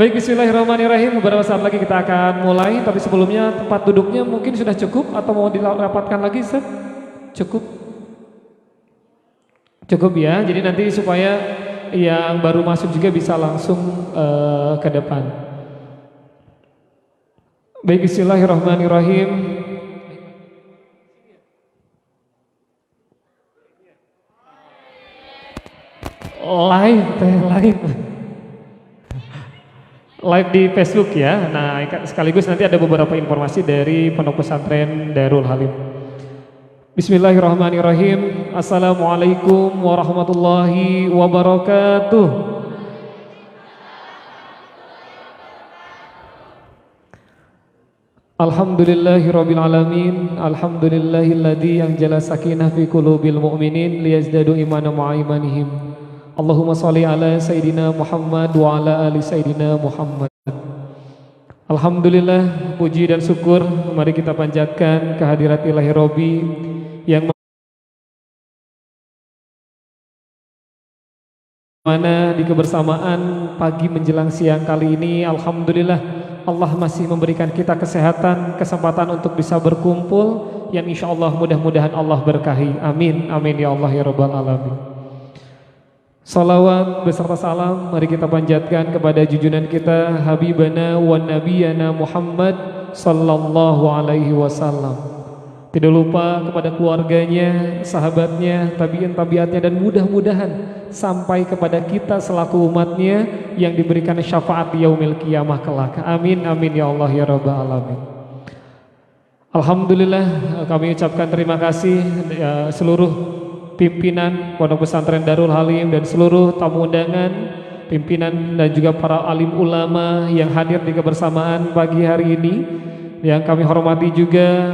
Baik, bismillahirrahmanirrahim. Beberapa saat lagi kita akan mulai, tapi sebelumnya tempat duduknya mungkin sudah cukup atau mau dirapatkan lagi, Ustaz? Cukup? Cukup ya, jadi nanti supaya yang baru masuk juga bisa langsung ke depan. Baik, bismillahirrahmanirrahim. Live di Facebook ya. Nah, sekaligus nanti ada beberapa informasi dari Pondok Pesantren Darul Halim. Bismillahirrahmanirrahim. Assalamualaikum warahmatullahi wabarakatuh. Alhamdulillahirabbil alamin. Alhamdulillahilladzi anzala sakinah fi qulubil mu'minin liyazdadu imanan ma'a imanihim. Allahumma sholli ala Sayyidina Muhammad wa ala ali Sayyidina Muhammad. Alhamdulillah, puji dan syukur mari kita panjatkan kehadirat Ilahi Robbi yang mana di kebersamaan pagi menjelang siang kali ini, alhamdulillah Allah masih memberikan kita kesehatan, kesempatan untuk bisa berkumpul yang insya Allah mudah-mudahan Allah berkahi. Amin, amin ya Allah ya Rabbal Alamin. Salawat beserta salam mari kita panjatkan kepada junjungan kita Habibana wa Nabiyana Muhammad sallallahu alaihi wasallam. Tidak lupa kepada keluarganya, sahabatnya, tabiin-tabiatnya, dan mudah-mudahan sampai kepada kita selaku umatnya yang diberikan syafaat di yaumil qiyamah kelak. Amin, amin ya Allah ya Rabbal Alamin. Alhamdulillah kami ucapkan terima kasih seluruh pimpinan Pondok Pesantren Darul Halim dan seluruh tamu undangan, pimpinan dan juga para alim ulama yang hadir di kebersamaan pagi hari ini. Yang kami hormati juga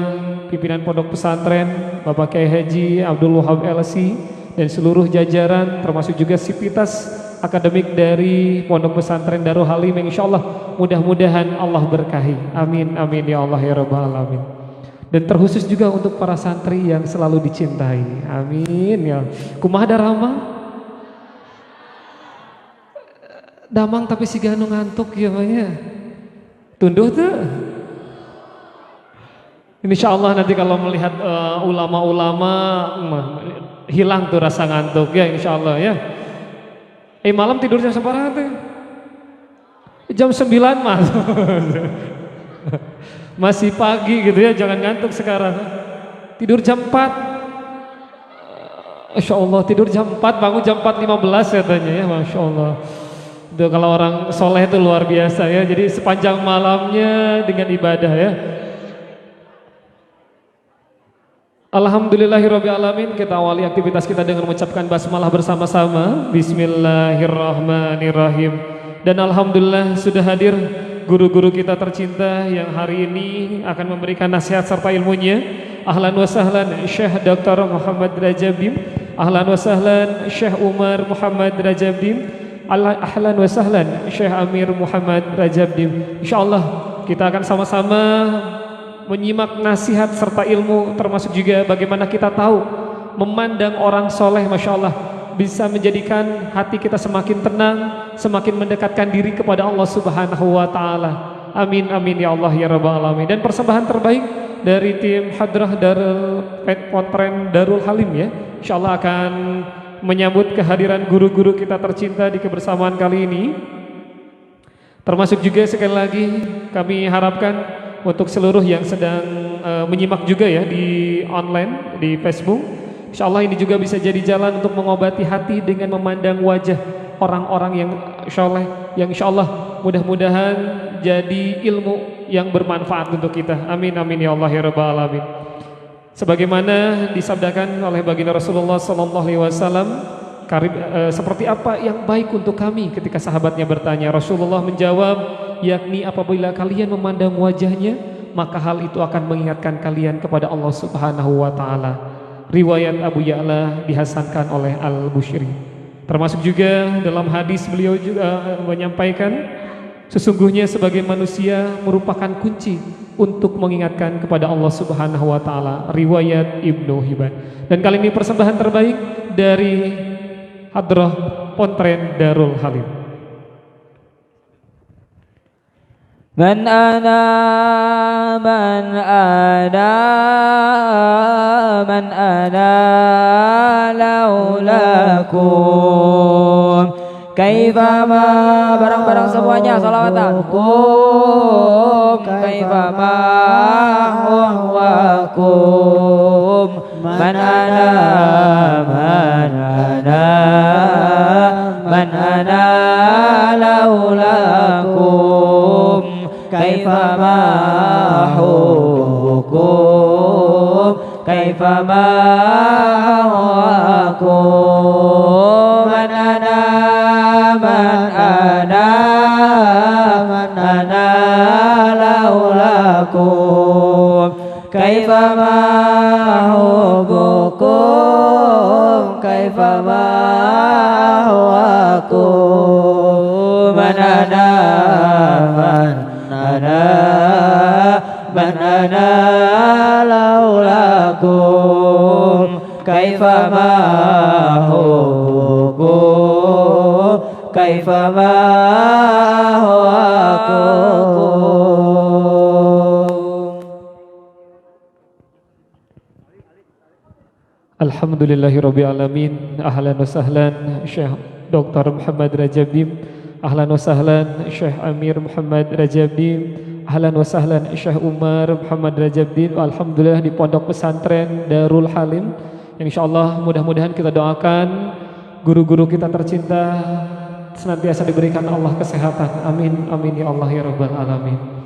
pimpinan Pondok Pesantren Bapak Kiai Haji Abdul Wahab LC dan seluruh jajaran termasuk juga sivitas akademik dari Pondok Pesantren Darul Halim yang insyaallah mudah-mudahan Allah berkahi. Amin, amin ya Allah ya Rabbal Alamin. Dan terkhusus juga untuk para santri yang selalu dicintai. Amin ya. Kumaha darama? Damang tapi si ganu ngantuk ya banyak. Tunduh tuh. Insyaallah nanti kalau melihat ulama-ulama hilang tuh rasa ngantuk ya insyaallah ya. Malam tidur jam seberapa tuh? Jam 9 mas. Masih pagi gitu ya, jangan ngantuk sekarang. Tidur jam 4. Masya Allah, tidur jam 4, bangun jam 4.15 katanya ya, Masya Allah. Itu kalau orang soleh itu luar biasa ya. Jadi sepanjang malamnya dengan ibadah ya. Alhamdulillahirabbil alamin. Kita awali aktivitas kita dengan mengucapkan basmalah bersama-sama. Bismillahirrahmanirrahim. Dan alhamdulillah sudah hadir guru-guru kita tercinta yang hari ini akan memberikan nasihat serta ilmunya. Ahlan wa sahlan Syekh Dr. Muhammad Rajabdim. Ahlan wa sahlan Syekh Umar Muhammad Rajabdim. Ahlan wa sahlan Syekh Amir Muhammad Rajabdim. Insyaallah kita akan sama-sama menyimak nasihat serta ilmu, termasuk juga bagaimana kita tahu memandang orang soleh, Masya Allah, bisa menjadikan hati kita semakin tenang, semakin mendekatkan diri kepada Allah Subhanahu wa Ta'ala. Amin, amin ya Allah ya Rabbal Alamin. Dan persembahan terbaik dari tim Hadrah Darul Pesantren Darul Halim ya, insyaallah akan menyambut kehadiran guru-guru kita tercinta di kebersamaan kali ini. Termasuk juga sekali lagi kami harapkan untuk seluruh yang sedang menyimak juga ya di online, di Facebook, insyaallah ini juga bisa jadi jalan untuk mengobati hati dengan memandang wajah orang-orang yang insyaallah mudah-mudahan jadi ilmu yang bermanfaat untuk kita. Amin, amin ya Allah ya Rabbal Alamin. Sebagaimana disabdakan oleh baginda Rasulullah sallallahu alaihi wasallam, seperti apa yang baik untuk kami, ketika sahabatnya bertanya, Rasulullah menjawab, yakni apabila kalian memandang wajahnya, maka hal itu akan mengingatkan kalian kepada Allah Subhanahu wa Ta'ala. Riwayat Abu Ya'la dihasankan oleh Al-Bushri. Termasuk juga dalam hadis beliau juga menyampaikan, sesungguhnya sebagai manusia merupakan kunci untuk mengingatkan kepada Allah Subhanahu wa Ta'ala. Riwayat Ibnu Hibban. Dan kali ini persembahan terbaik dari Hadrah Pesantren Darul Halim. من أنا من أنا من أنا لولاكم kaifama barang-barang semuanya salawatan kaifama huwakum manana laulakum kaifama huwakum kaifama huwakum manana laulakum kaifama hubukum kaifama huwakum manana laulakum kaifama hubukum kaifama huwakum. Alhamdulillahirrabbilalamin. Ahlan wa sahlan Syekh Dr. Muhammad Rajabim. Ahlan wa sahlan Syekh Amir Muhammad Rajabim. Ahlan wa sahlan Syekh Umar Muhammad Rajabim. Alhamdulillah di Pondok Pesantren Darul Halim. Yang insyaallah mudah-mudahan kita doakan guru-guru kita tercinta senantiasa diberikan Allah kesehatan. Amin amin ya Allah ya rabbal alamin.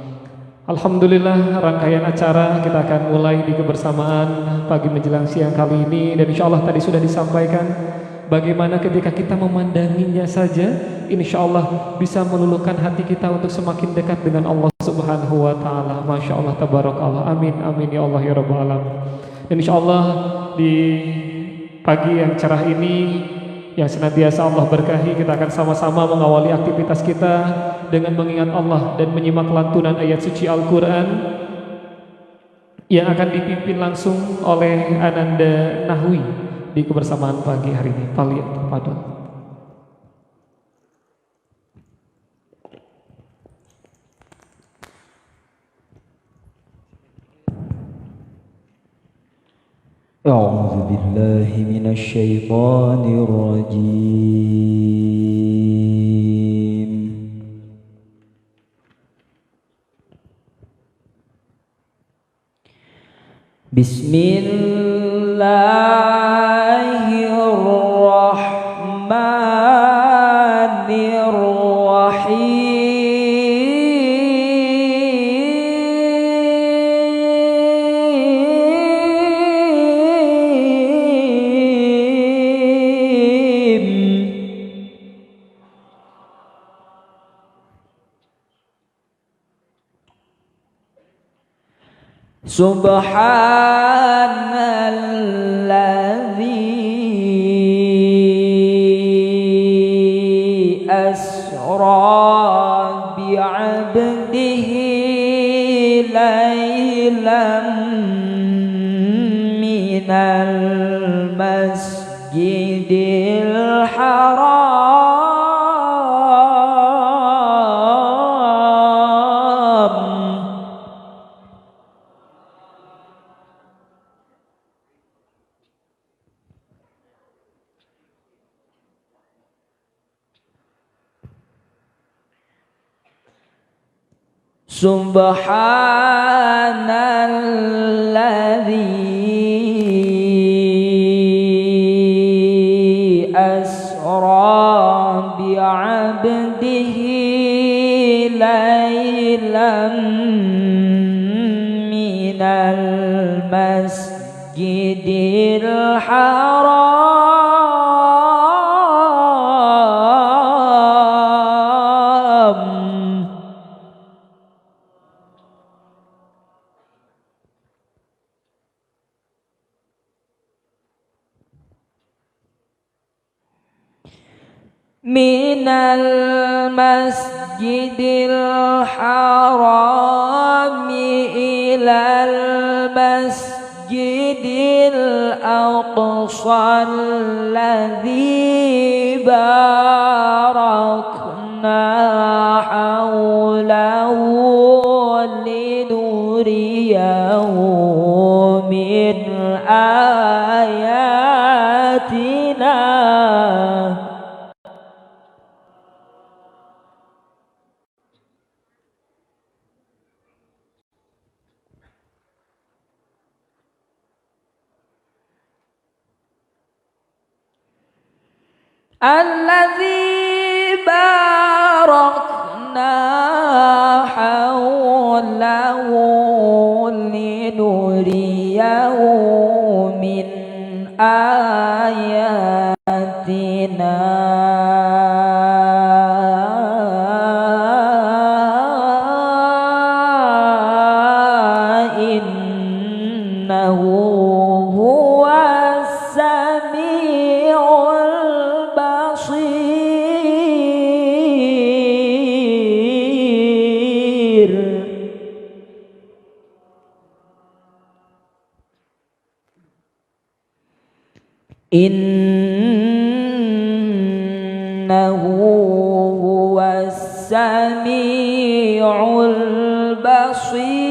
Alhamdulillah, rangkaian acara kita akan mulai di kebersamaan pagi menjelang siang kali ini. Dan insya Allah tadi sudah disampaikan bagaimana ketika kita memandanginya saja, insya Allah bisa meluluhkan hati kita untuk semakin dekat dengan Allah Subhanahu wa Ta'ala. Masya Allah, tabarakallah. Amin amin ya Allah ya rabbal alamin. Dan insya Allah di pagi yang cerah ini yang senantiasa Allah berkahi, kita akan sama-sama mengawali aktivitas kita dengan mengingat Allah dan menyimak lantunan ayat suci Al-Quran yang akan dipimpin langsung oleh Ananda Nahwi di kebersamaan pagi hari ini. Fadhil. أعوذ بالله من الشيطان الرجيم بسم الله الرحمن الرحيم Subhanalladzi asra bi'abdihi laylan minal masjidil haram Subhanalladzi asra bi'abdihi laylan minal masjidil haram minal masjidil harami ilal masjidil aqsa alladzi barakna hawlahu الذي باركنا حوله لنريه من آياتنا إنه هو السميع البصير إنه هو السميع البصير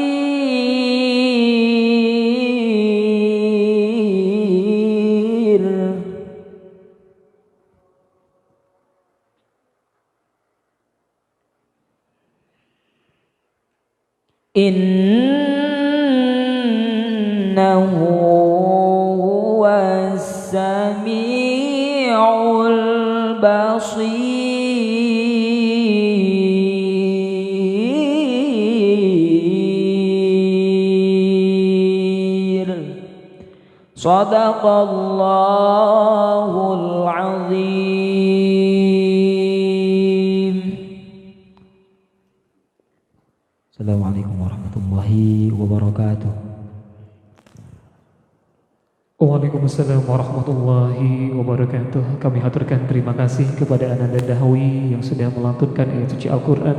إنه هو السميع البصير صدق الله العظيم. Assalamualaikum warahmatullahi wabarakatuh. Waalaikumsalam warahmatullahi wabarakatuh. Kami haturkan terima kasih kepada Ananda Dahwi yang sudah melantunkan ayat suci Al-Quran.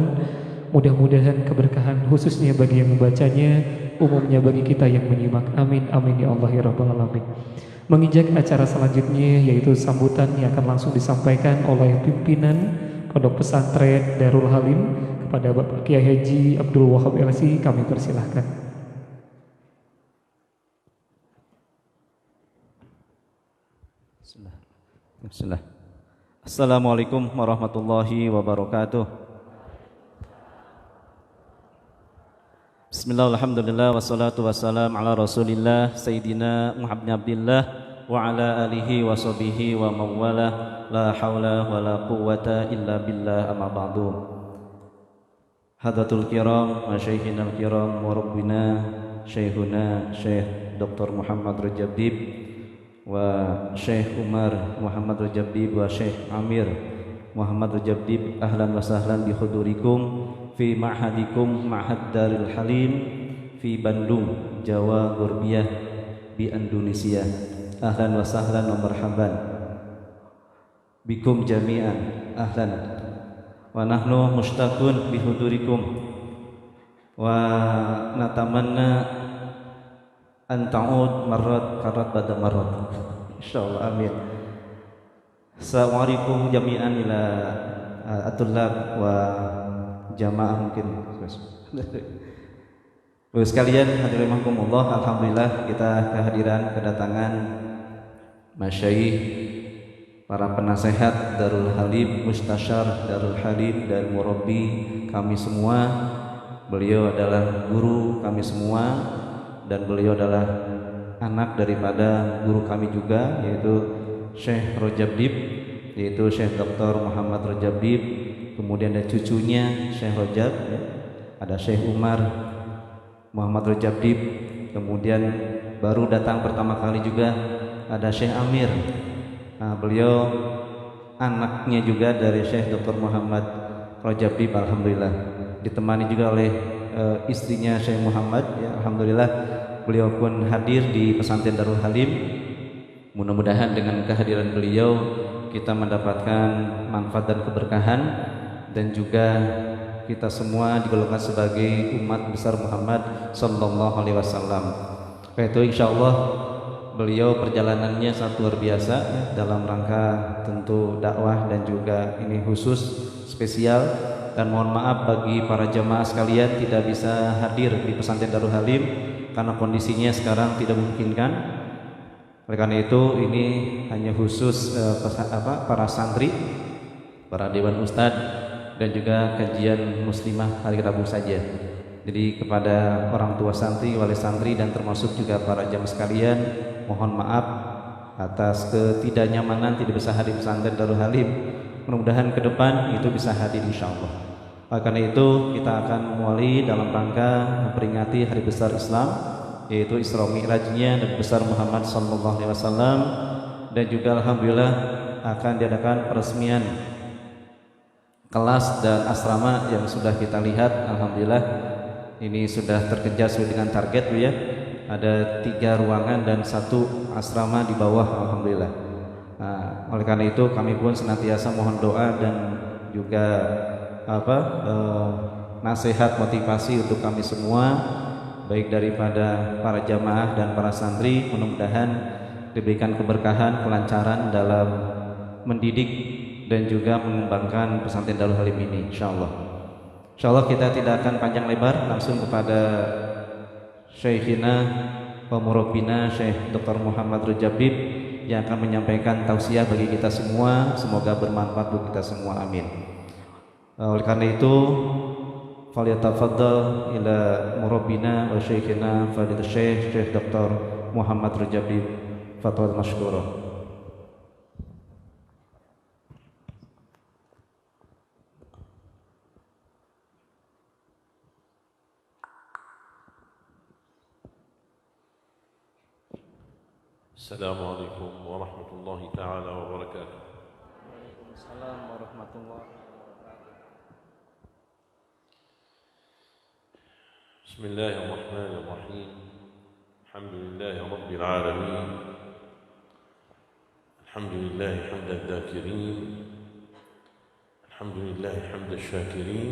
Mudah-mudahan keberkahan khususnya bagi yang membacanya, umumnya bagi kita yang menyimak. Amin amin ya Allah ya Rabbal Alamin. Menginjak acara selanjutnya yaitu sambutan yang akan langsung disampaikan oleh pimpinan Pondok Pesantren Darul Halim kepada Bapak Kiai Haji Abdul Wahab LC. Kami persilahkan. Bismillah. Assalamualaikum warahmatullahi wabarakatuh. Bismillah, alhamdulillah, wassalatu wassalam ala rasulillah Sayyidina Muhammad bin Abdillah wa ala alihi wa sahbihi wa mawala. La hawla wa la quwwata illa billah, amma ba'du. Hadratul kiram, masyayikhinal kiram, wa rabbina syekhuna Syekh Dr. Muhammad Rajab Dib wa Syekh Umar Muhammad Rajab Dib wa Syekh Amir Muhammad Rajab Dib, ahlan wa sahlan bi hudurikum fi ma'hadikum Ma'had Darul Halim fi Bandung, Jawa Gorbiyah di Indonesia. Ahlan wa sahlan wa marhaban bikum jami'an, ahlan wa nahnu mushtaqun bi hudurikum wa natamanna an ta'ud marrat karat bada marrat insyaallah, amin. Assalamualaikum jami'an ila atullab wa jamaah mungkin. Bapak sekalian, hadirin rahimakumullah, alhamdulillah kita kedatangan masyayikh, para penasehat Darul Halim, mustasyar Darul Halim dan murabbi kami semua. Beliau adalah guru kami semua dan beliau adalah anak daripada guru kami juga, yaitu Syekh Rajab Dib, yaitu Syekh Dr. Muhammad Rajab Dib. Kemudian ada cucunya Syekh Rajab, ya. Ada Syekh Umar Muhammad Rajab Dib. Kemudian baru datang pertama kali juga ada Syekh Amir. Nah, beliau anaknya juga dari Syekh Dr. Muhammad Rajab Dib, alhamdulillah. Ditemani juga oleh istrinya Syekh Muhammad, ya, alhamdulillah beliau pun hadir di pesantren Darul Halim. Mudah-mudahan dengan kehadiran beliau kita mendapatkan manfaat dan keberkahan, dan juga kita semua digolongkan sebagai umat besar Muhammad sallallahu alaihi wasallam. Itu insyaallah beliau perjalanannya sangat luar biasa, ya, dalam rangka tentu dakwah dan juga ini khusus spesial. Dan mohon maaf bagi para jamaah sekalian tidak bisa hadir di pesantren Darul Halim karena kondisinya sekarang tidak memungkinkan. Oleh karena itu ini hanya khusus para santri, para dewan ustadz dan juga kajian muslimah hari Rabu saja. Jadi kepada orang tua santri, wali santri dan termasuk juga para jamaah sekalian, mohon maaf atas ketidaknyamanan tidak bisa hadir pesantren Darul Halim. Mudah-mudahan ke depan itu bisa hadir insyaallah. Oleh karena itu kita akan mulai dalam rangka memperingati hari besar Islam, yaitu Isra Mi'rajnya Nabi besar Muhammad sallallahu alaihi wasallam, dan juga alhamdulillah akan diadakan peresmian kelas dan asrama yang sudah kita lihat. Alhamdulillah ini sudah terkejar sesuai dengan target Bu ya. Ada 3 ruangan dan 1 asrama di bawah, alhamdulillah. Nah, oleh karena itu kami pun senantiasa mohon doa dan juga nasihat motivasi untuk kami semua, baik daripada para jamaah dan para santri. Mudah-mudahan diberikan keberkahan, kelancaran dalam mendidik dan juga mengembangkan pesantren Darul Halim ini insyaallah. Insyaallah kita tidak akan panjang lebar, langsung kepada Syekhina wa Murabbina Syekh Dr. Muhammad Rajabib yang akan menyampaikan tausiah bagi kita semua, semoga bermanfaat bagi kita semua, amin. Oleh karena itu falyatafaddal ila Murabbina wa Syekhina Fadilatul Syekh Dr. Muhammad Rajabib, fatwa masykurah. Assalamualaikum warahmatullahi taala wabarakatuh. Waalaikumsalam warahmatullahi wabarakatuh. Bismillahirrahmanirrahim. Alhamdulillahi rabbil alamin. Alhamdulillahi hamdan dzakirin. Alhamdulillahi hamdan syakirin.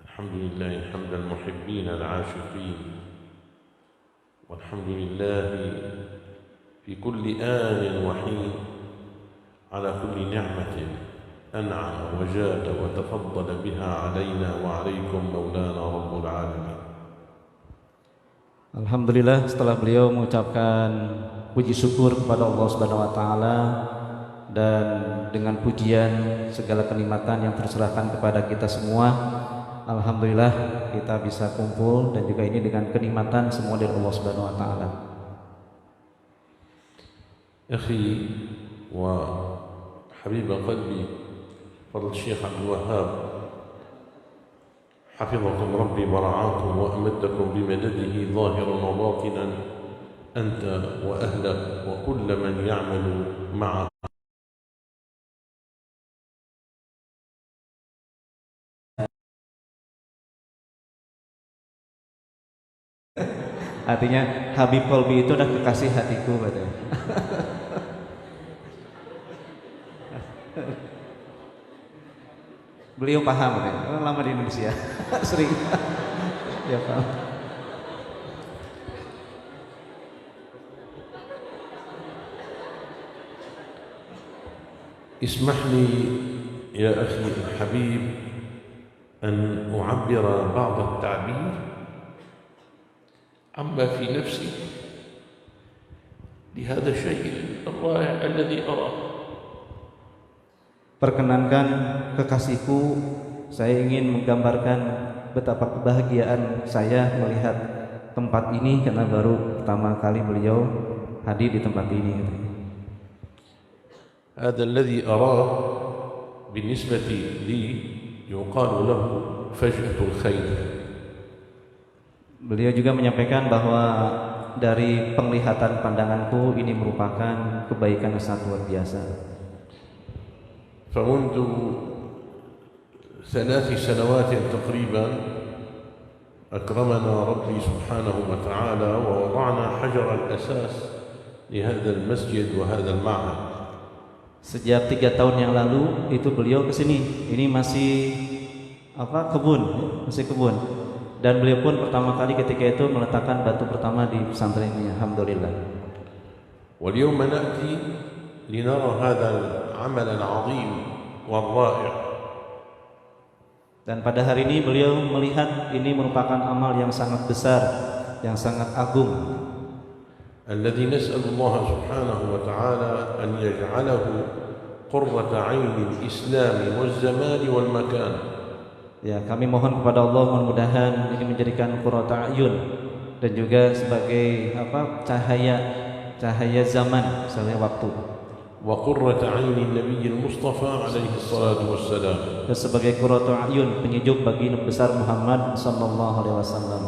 Alhamdulillahi hamdan muhibbin al-ashiqin. والحمد لله في كل آن وحين على كل نعمة أنعم وجاد وتفضل بها علينا وعليكم مولانا رب العالمين. Alhamdulillah, setelah beliau mengucapkan puji syukur kepada Allah Subhanahu wa taala dan dengan pujian segala kenikmatan yang terserahkan kepada kita semua, alhamdulillah kita bisa kumpul dan juga ini dengan kenikmatan semua dari Allah Subhanahu wa taala. أخي وحبيب قلبي فضل الشيخ عبد الوهاب حفظكم ربي ورعاكم وأمدكم بمدده ظاهرا وباطنا أنت وأهلك وكل من يعمل معك. Artinya Habib Kolbi itu adalah kekasih hatiku katanya. Beliau paham kan? Lama di Indonesia. Sering. Ya paham. اسمح لي يا أخي الحبيب أن أعبر بعض التعبير عما في نفسي لهذا الشيء الرائع الذي أراه. Perkenankan kekasihku, saya ingin menggambarkan betapa kebahagiaan saya melihat tempat ini karena baru pertama kali beliau hadir di tempat ini. هذا الذي أراه بالنسبة لي يقال له فجأة الخير. Beliau juga menyampaikan bahwa dari penglihatan pandanganku ini merupakan kebaikan yang sangat luar biasa. فمنذ 3 سنوات تقريبا أكرمنا ربي سبحانه وتعالى ووضعنا حجر الأساس لهذا المسجد وهذا المعهد. Sejak 3 tahun yang lalu itu beliau ke sini. Ini masih kebun, masih kebun. Dan beliau pun pertama kali ketika itu meletakkan batu pertama di pesantren ini. Alhamdulillah. واليوم نأتي لنرى هذا العمل العظيم والرائع. Dan pada hari ini beliau melihat ini merupakan amal yang sangat besar, yang sangat agung. الذي نسأل الله سبحانه وتعالى أن يجعله قرة عين الإسلام والزمان والمكان. Ya, kami mohon kepada Allah mudah-mudahan ini menjadikan qurrata ayun dan juga sebagai cahaya cahaya zaman, cahaya waktu. وقرة عين النبي المصطفى عليه الصلاة والسلام. Dan sebagai qurratu ayun, penyejuk bagi Nabi besar Muhammad sallallahu alaihi wasallam.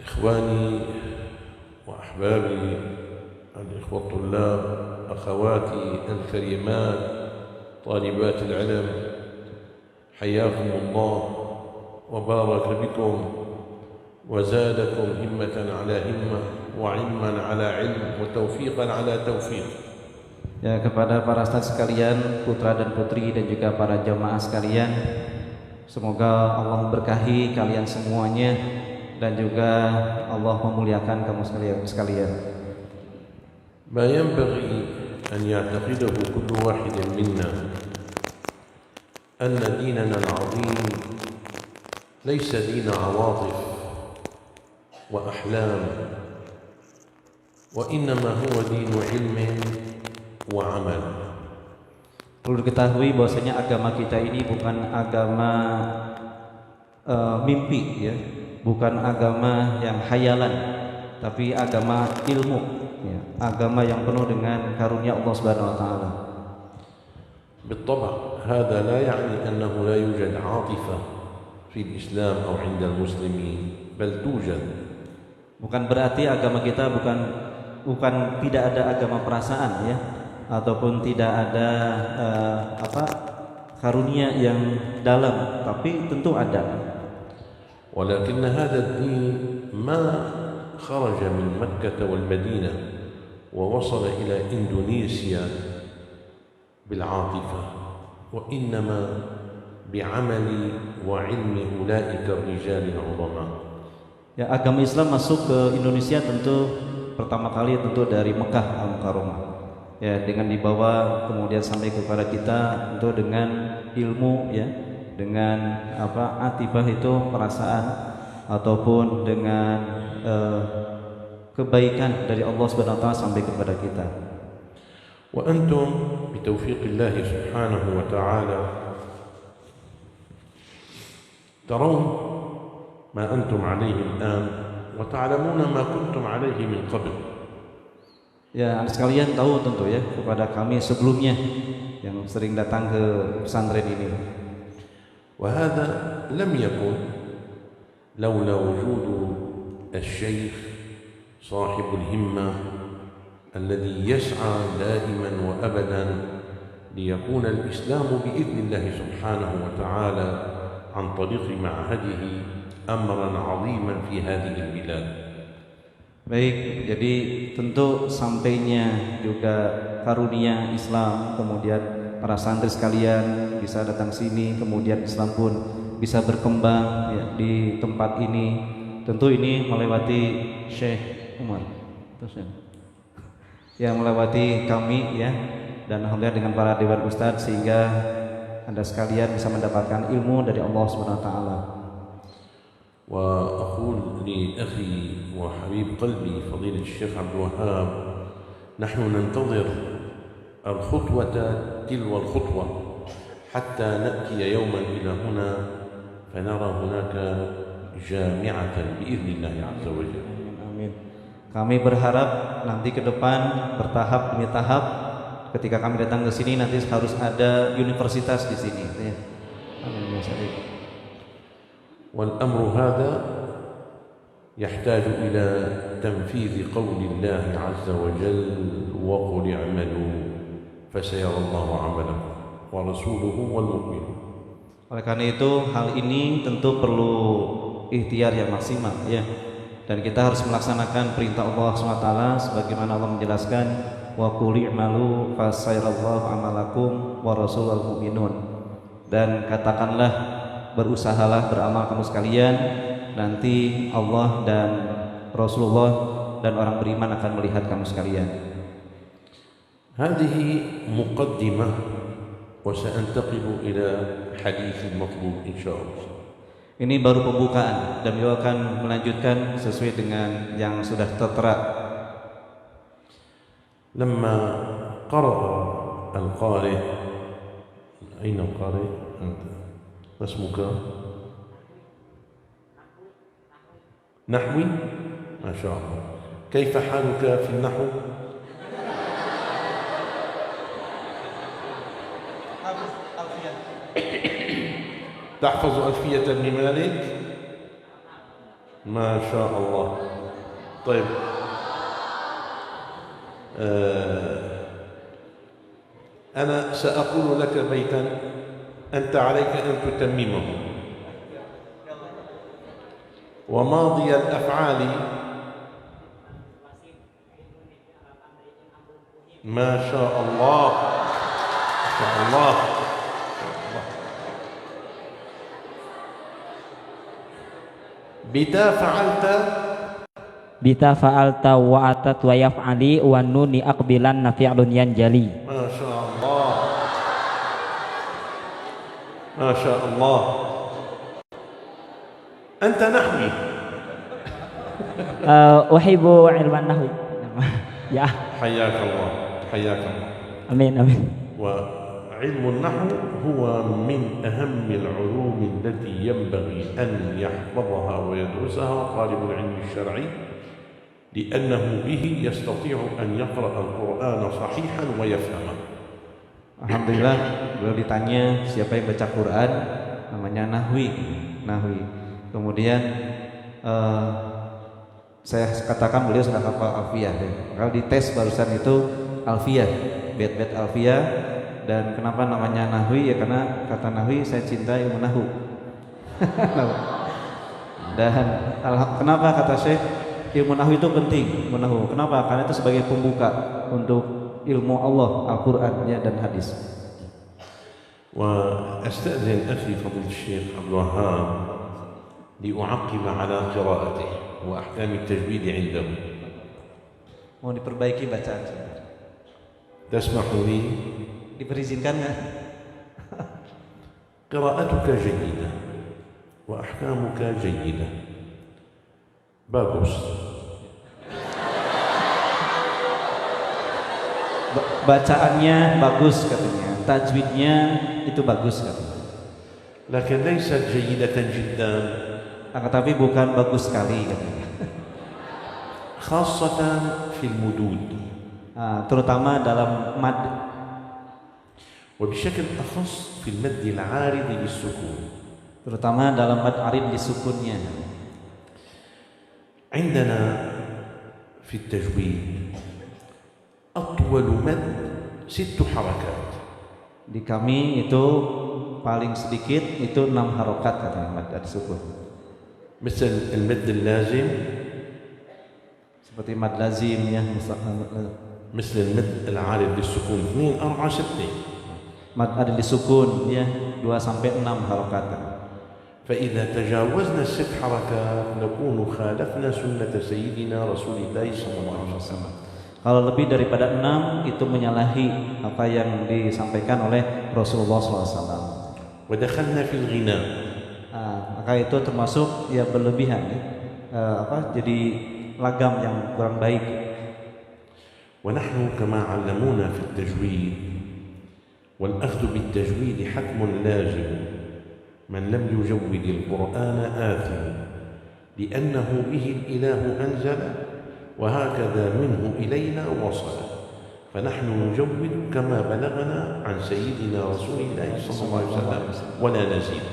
إخواني وأحبابي الإخوة الطلاب، أخواتي الكريمات طالبات العلم، حياكم الله وبارك بكم وزادكم همة على همة وعلما على علم وتوفيقا على توفيق. Ya, kepada para ustaz sekalian, putra dan putri dan juga para jamaah sekalian, semoga Allah memberkahi kalian semuanya dan juga Allah memuliakan kamu sekalian. ما ينبغي أن يعتقده كل واحد منا أن ديننا العظيم ليس دين عواطف وأحلام، وإنما هو دين علم وعمل. Perlu diketahui bahwasanya agama kita ini bukan agama mimpi, ya, bukan agama yang khayalan, tapi agama ilmu, ya, agama yang penuh dengan karunia Allah Subhanahu wa taala. بالطبع هذا لا يعني أنه لا يوجد عاطفة في الإسلام أو عند المسلمين، بل توجد. Bukan berarti agama kita bukan tidak ada agama perasaan, ya, ataupun tidak ada karunia yang dalam, tapi tentu ada. ولكن هذا الدين ما خرج من مكة والمدينة ووصل إلى إندونيسيا بالعاطفة، وإنما بعمل وعلم أولئك الرجال العظماء. Ya, agama Islam masuk ke Indonesia tentu pertama kali tentu dari Mekah Al-Mukarramah. Ya, dengan dibawa kemudian sampai kepada kita tentu dengan ilmu, ya, dengan atifah itu perasaan ataupun dengan kebaikan dari Allah Subhanahu wa taala sampai kepada kita. Wa antum bitaufiq Allah Subhanahu wa ta'ala tarawun ma antum alayhi al-an wa ta'lamuna ma kuntum alayhi min qabl. Ya, sekalian tahu tentu, ya, kepada kami sebelumnya yang sering datang ke pesantren ini. وهذا لم يكن لولا وجود الشيخ صاحب الهمة الذي يسعى دائما وأبدا ليكون الإسلام بإذن الله سبحانه وتعالى عن طريق معهده أمرا عظيما في هذه البلاد. Baik, jadi tentu sampainya juga karunia Islam, kemudian para santri sekalian bisa datang sini, kemudian Islam pun bisa berkembang, ya, di tempat ini. Tentu ini melewati Syekh Umar, terus ya, melewati kami, ya, dan alhamdulillah dengan para dewan ustadz sehingga Anda sekalian bisa mendapatkan ilmu dari Allah Subhanahu wa taala. وأقول لأخي وحبيب قلبي فضيلة الشيخ عبد الوهاب، نحن ننتظر الخطوة تلو الخطوة حتى نأتي يوما إلى هنا فنرى هناك جامعة بإذن الله عز وجل. Amin. Kami berharap nanti ke depan bertahap demi tahap, ketika kami datang ke sini nanti harus ada universitas di sini. Amin. والأمر هذا يحتاج إلى تنفيذ قول الله عز وجل وقل اعملوا فسيرى الله عملكم ورسوله والمؤمنون. Oleh karena itu hal ini tentu perlu ikhtiar yang maksimal, ya, dan kita harus melaksanakan perintah Allah SWT sebagaimana Allah menjelaskan wa qul i'malu fasayarallahu amalakum wa rasulul mu'minun, dan katakanlah berusahalah beramal kamu sekalian, nanti Allah dan Rasulullah dan orang beriman akan melihat kamu sekalian. هذه مقدمة وسأنتقل إلى حديث المطلوب إن شاء الله. Ini baru pembukaan dan beliau akan melanjutkan sesuai dengan yang sudah tertera. لما قرأ القارئ، أين القارئ؟ ما اسمك؟ نحوي؟ ما شاء الله. كيف حالك في النحو؟ تحفظ ألفية ابن مالك؟ ما شاء الله. طيب، أنا سأقول لك بيتا أنت عليك أن تتممه. وماضي الأفعال ما شاء الله، ما شاء الله. بتا فعلت Bita fa'alta wa atat wa yaf'ali wa nuni aqbilan nafi'lun yanjali. ما شاء الله، ما شاء الله. أنت نحوي. Uhibbu ilman nahwi. Ya. حياك الله، حياك الله. Amin amin. وعلم النحو هو من أهم العلوم التي ينبغي أن يحفظها ويدرسها طالب العلم الشرعي، لأنه به يستطيع أن يقرأ القرآن صحيحا ويفهمه. Alhamdulillah, beliau ditanya siapa yang baca Quran, namanya Nahwi. Kemudian saya katakan beliau sudah hafal Alfiyah. Kalau dites barusan itu Alfiyah, bait-bait Alfiyah. Dan kenapa namanya Nahwi? Ya karena kata Nahwi, saya cinta ilmu Nahwu. Dan kenapa kata Syekh ilmu Nahwu itu penting? Ilmu Nahwu. Kenapa? Karena itu sebagai pembuka untuk ilmu Allah, Al-Quran dan hadis. وأستأذن أخي فضيلة الشيخ عبد الوهاب لأعقب على قراءته وأحكام التجويد عنده. Mau diperbaiki bacaan. تسمح لي؟ Diperizinkan nggak? قراءتك جيدة وأحكامك جيدة. bagus. Bacaannya bagus katanya, tajwidnya itu bagus katanya. لكن ليست جيدة جدا. Tapi bukan bagus sekali katanya. خاصة في المدود. Terutama dalam mad. وبشكل أخص في المد العارض للسكون. Terutama dalam mad arid disukunnya. عندنا في التجويد أطول مد 6 حركات. Di kami itu paling sedikit itu 6 harokat katanya mad ad sukun. مثل المد اللازم. Seperti mad lazim ya. مثل المد العارض للسكون 2 4 6. Mad ad disukun ya 2 sampai 6 harokat. فإذا تجاوزنا 6 حركات نكون خالفنا سنة سيدنا رسول الله صلى الله عليه وسلم. Kalau lebih daripada 6 itu menyalahi apa yang disampaikan oleh Rasulullah SAW. ودخلنا في الغناء. Maka itu termasuk ya berlebihan ya. Jadi lagam yang kurang baik. ونحن كما علمونا في التجويد والأخذ بالتجويد حتم لازم. من لم يجود القرآن آثم لأنه به الإله أنزل وهكذا منه إلينا وصل. فنحن نجود كما بلغنا عن سيدنا رسول الله صلى الله عليه وسلم ولا نزيد.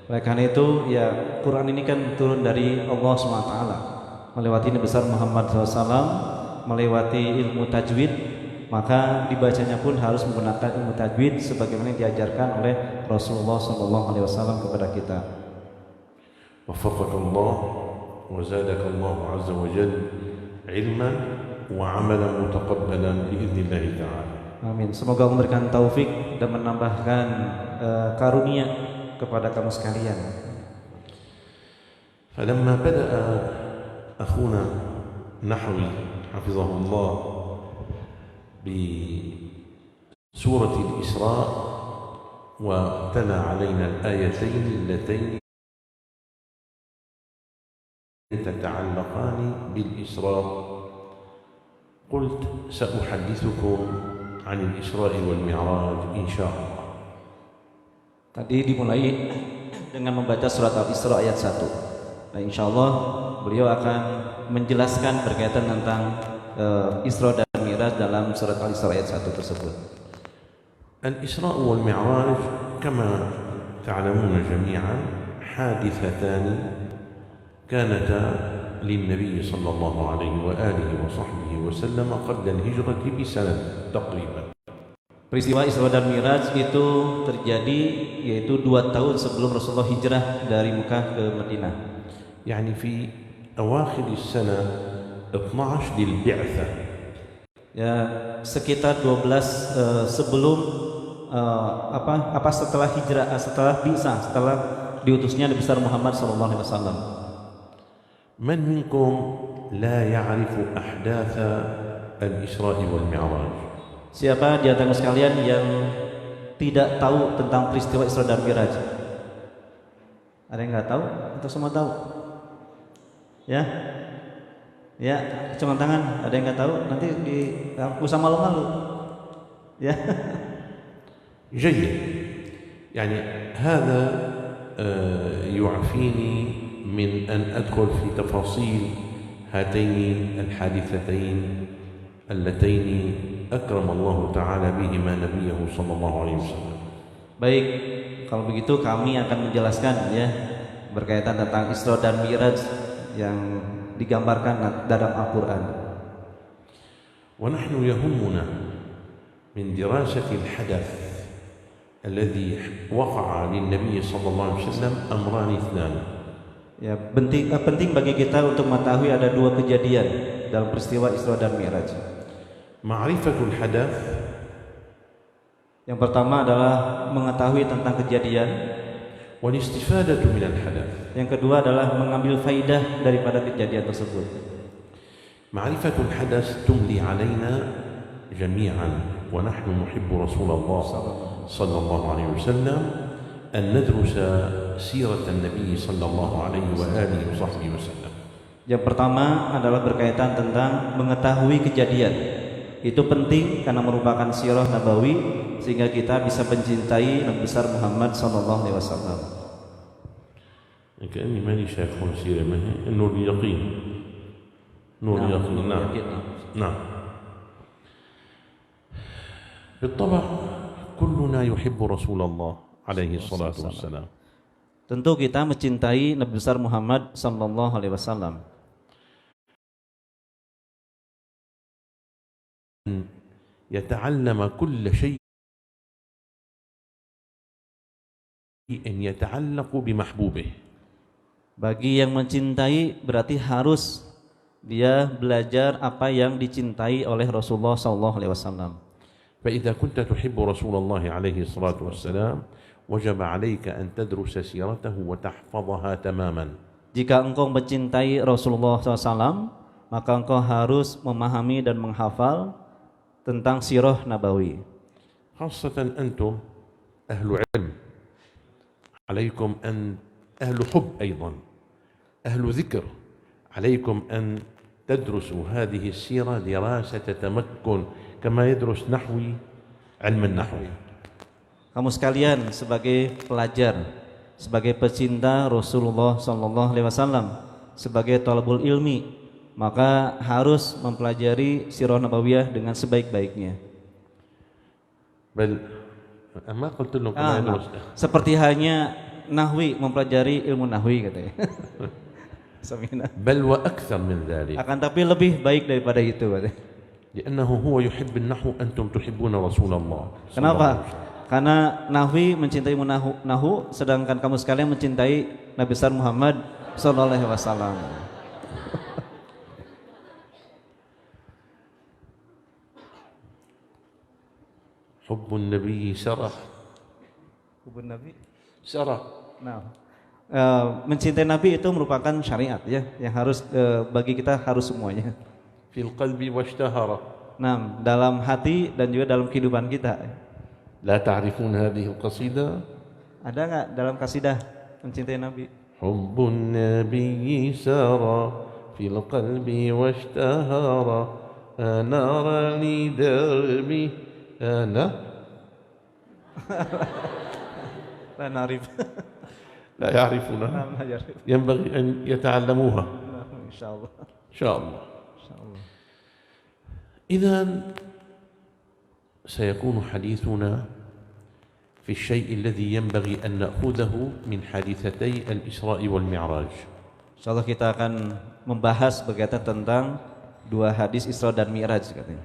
Oleh karena itu ya Quran ini kan turun dari Allah SWT melewati Nabi besar Muhammad SAW, melewati ilmu tajwid, maka dibacanya pun harus menggunakan ilmu tajwid sebagaimana yang diajarkan oleh Rasulullah SAW kepada kita. وفقك الله وزادك الله عز وجل علما وعملا متقبلا بإذن الله تعالى. Amin. Semoga memberikan taufik dan menambahkan karunia kepada kamu sekalian. فلما بدأ أخونا نحوي حفظه الله بسورة الإسراء وتلا علينا الآيتين اللتين تتعلقان بالإسراء قلت سأحدثكم عن الإسراء والمعراج إن شاء الله. Tadi dimulai dengan membaca surat Al-Isra ayat 1. Nah, insya Allah beliau akan menjelaskan berkaitan tentang Isra dan Mi'raj dalam surat Al-Isra ayat 1 tersebut. الإسراء والمعراج كما تعلمون جميعا حادثتان كانتا للنبي صلى الله عليه وآله وصحبه وسلم قبل الهجرة بسنة تقريبا. Peristiwa Isra dan Mi'raj itu terjadi yaitu 2 tahun sebelum Rasulullah hijrah dari Mekah ke Madinah. يعني في أواخر السنة 12 للبعثة. Ya, sekitar 12 sebelum setelah hijrah, setelah bi'tsah, setelah diutusnya Nabi besar Muhammad sallallahu alaihi wasallam. من منكم لا يعرف أحداث الإسراء والمعراج؟ Siapa di antara sekalian yang tidak tahu tentang peristiwa Isra dan Mi'raj? Ada yang nggak tahu atau semua tahu? Ya, ya, cuma tangan. Ada yang nggak tahu? Nanti usah malu-malu. Ya. جيد. يعني هذا يعفيني من أن أدخل في تفاصيل هاتين الحادثتين اللتين أكرم الله تعالى بهما نبيه صلى الله عليه وسلم. Baik, kalau begitu kami akan menjelaskan ya berkaitan tentang Isra dan Mi'raj yang digambarkan dalam Al-Qur'an. ونحن يهمنا من دراسة الحدث الذي وقع للنبي صلى الله عليه وسلم أمران اثنان. Ya, penting bagi kita untuk mengetahui ada 2 kejadian dalam peristiwa Isra dan Mi'raj. معرفة الحدث. Yang pertama adalah mengetahui tentang kejadian. والاستفادة من الحدث. Yang kedua adalah mengambil faidah daripada kejadian tersebut. معرفة الحدث تملي علينا جميعا ونحن نحب رسول الله صلى الله عليه وسلم أن ندرس سيرة النبي صلى الله عليه وآله وصحبه وسلم. Yang pertama adalah berkaitan tentang mengetahui kejadian. Itu penting karena merupakan sirah nabawi sehingga kita bisa mencintai Nabi besar Muhammad sallallahu alaihi wasallam. كأني ماني شايف سيرة ما هي نور اليقين. نور اليقين. نعم. نعم. بالطبع كلنا يحب رسول الله عليه الصلاة والسلام. Tentu kita mencintai Nabi besar Muhammad sallallahu alaihi wasallam. يتعلم كل شيء أن يتعلق بمحبوبه. Bagi yang mencintai berarti harus dia belajar apa yang dicintai oleh Rasulullah sallallahu alaihi wasallam. فإذا كنت تحب رسول الله عليه الصلاة والسلام وجب عليك أن تدرس سيرته وتحفظها تماما. Jika engkau mencintai Rasulullah SAW, maka engkau harus memahami dan menghafal tentang sirah nabawi. خاصة أنتم أهل علم عليكم أن أهل حب أيضا أهل ذكر عليكم أن تدرسوا هذه السيرة دراسة تمكن كما يدرس نحوي علم النحو. Kamu sekalian sebagai pelajar, sebagai pecinta Rasulullah SAW, sebagai thalabul ilmi, maka harus mempelajari sirah nabawiyah dengan sebaik-baiknya. Seperti hanya nahwi mempelajari ilmu nahwi katanya. بل وأكثر من ذلك. Akan tapi lebih baik daripada itu katanya. لأنه هو يحب النحو أنتم تحبون رسول الله. Kenapa? Karena nahwi mencintai nahu, sedangkan kamu sekalian mencintai Nabi besar Muhammad sallallahu alaihi wasallam. حب النبي سرى. حب النبي سرى. Nah, mencintai Nabi itu merupakan syariat ya, yang harus bagi kita harus semuanya. في القلب واشتهر. Nah, dalam hati dan juga dalam kehidupan kita. لا تعرفون هذه القصيدة؟ Ada nggak dalam kasidah mencintai Nabi? حب النبي سرى في القلب واشتهر أنار لدربي أنا لا نعرف. لا يعرفونها. لا يعرف. ينبغي أن يتعلموها إن شاء الله. إن شاء الله. إذن سيكون حديثنا في الشيء الذي ينبغي أن نأخذه من حادثتي الإسراء والمعراج. Insyaallah kita akan membahas berkaitan tentang dua hadis Isra dan Mi'raj katanya.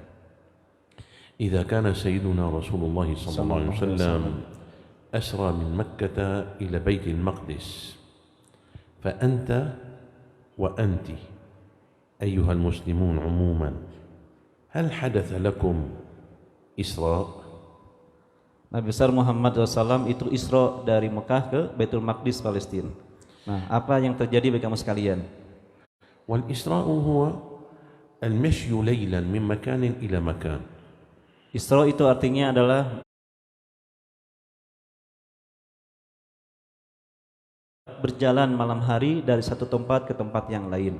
إذا كان سيدنا رسول الله صلى الله عليه وسلم أسرى من مكة إلى بيت المقدس، فأنت وأنت أيها المسلمون عموما هل حدث لكم إسراء؟ Nabi besar Muhammad SAW itu Isra dari Mekah ke Baitul Maqdis Palestina. Nah, apa yang terjadi bagi kamu sekalian? والإسراء هو المشي ليلا من مكان إلى مكان. Isra itu artinya adalah berjalan malam hari dari satu tempat ke tempat yang lain.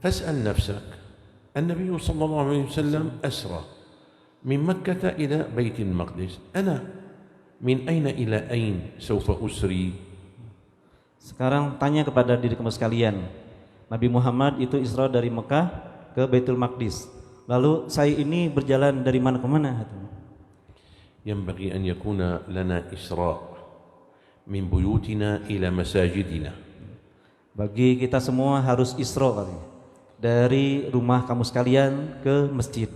فاسأل نفسك، النبي صلى الله عليه وسلم أسرى من مكة إلى بيت المقدس، أنا من أين إلى أين سوف أسري؟ Sekarang tanya kepada diri kamu sekalian, Nabi Muhammad itu Isra dari Mekah ke Baitul Maqdis. Lalu saya ini berjalan dari mana ke mana? ينبغي أن يكون لنا إسراء من بيوتنا إلى مساجدنا. Bagi kita semua harus Isra katanya, dari rumah kamu sekalian ke masjid.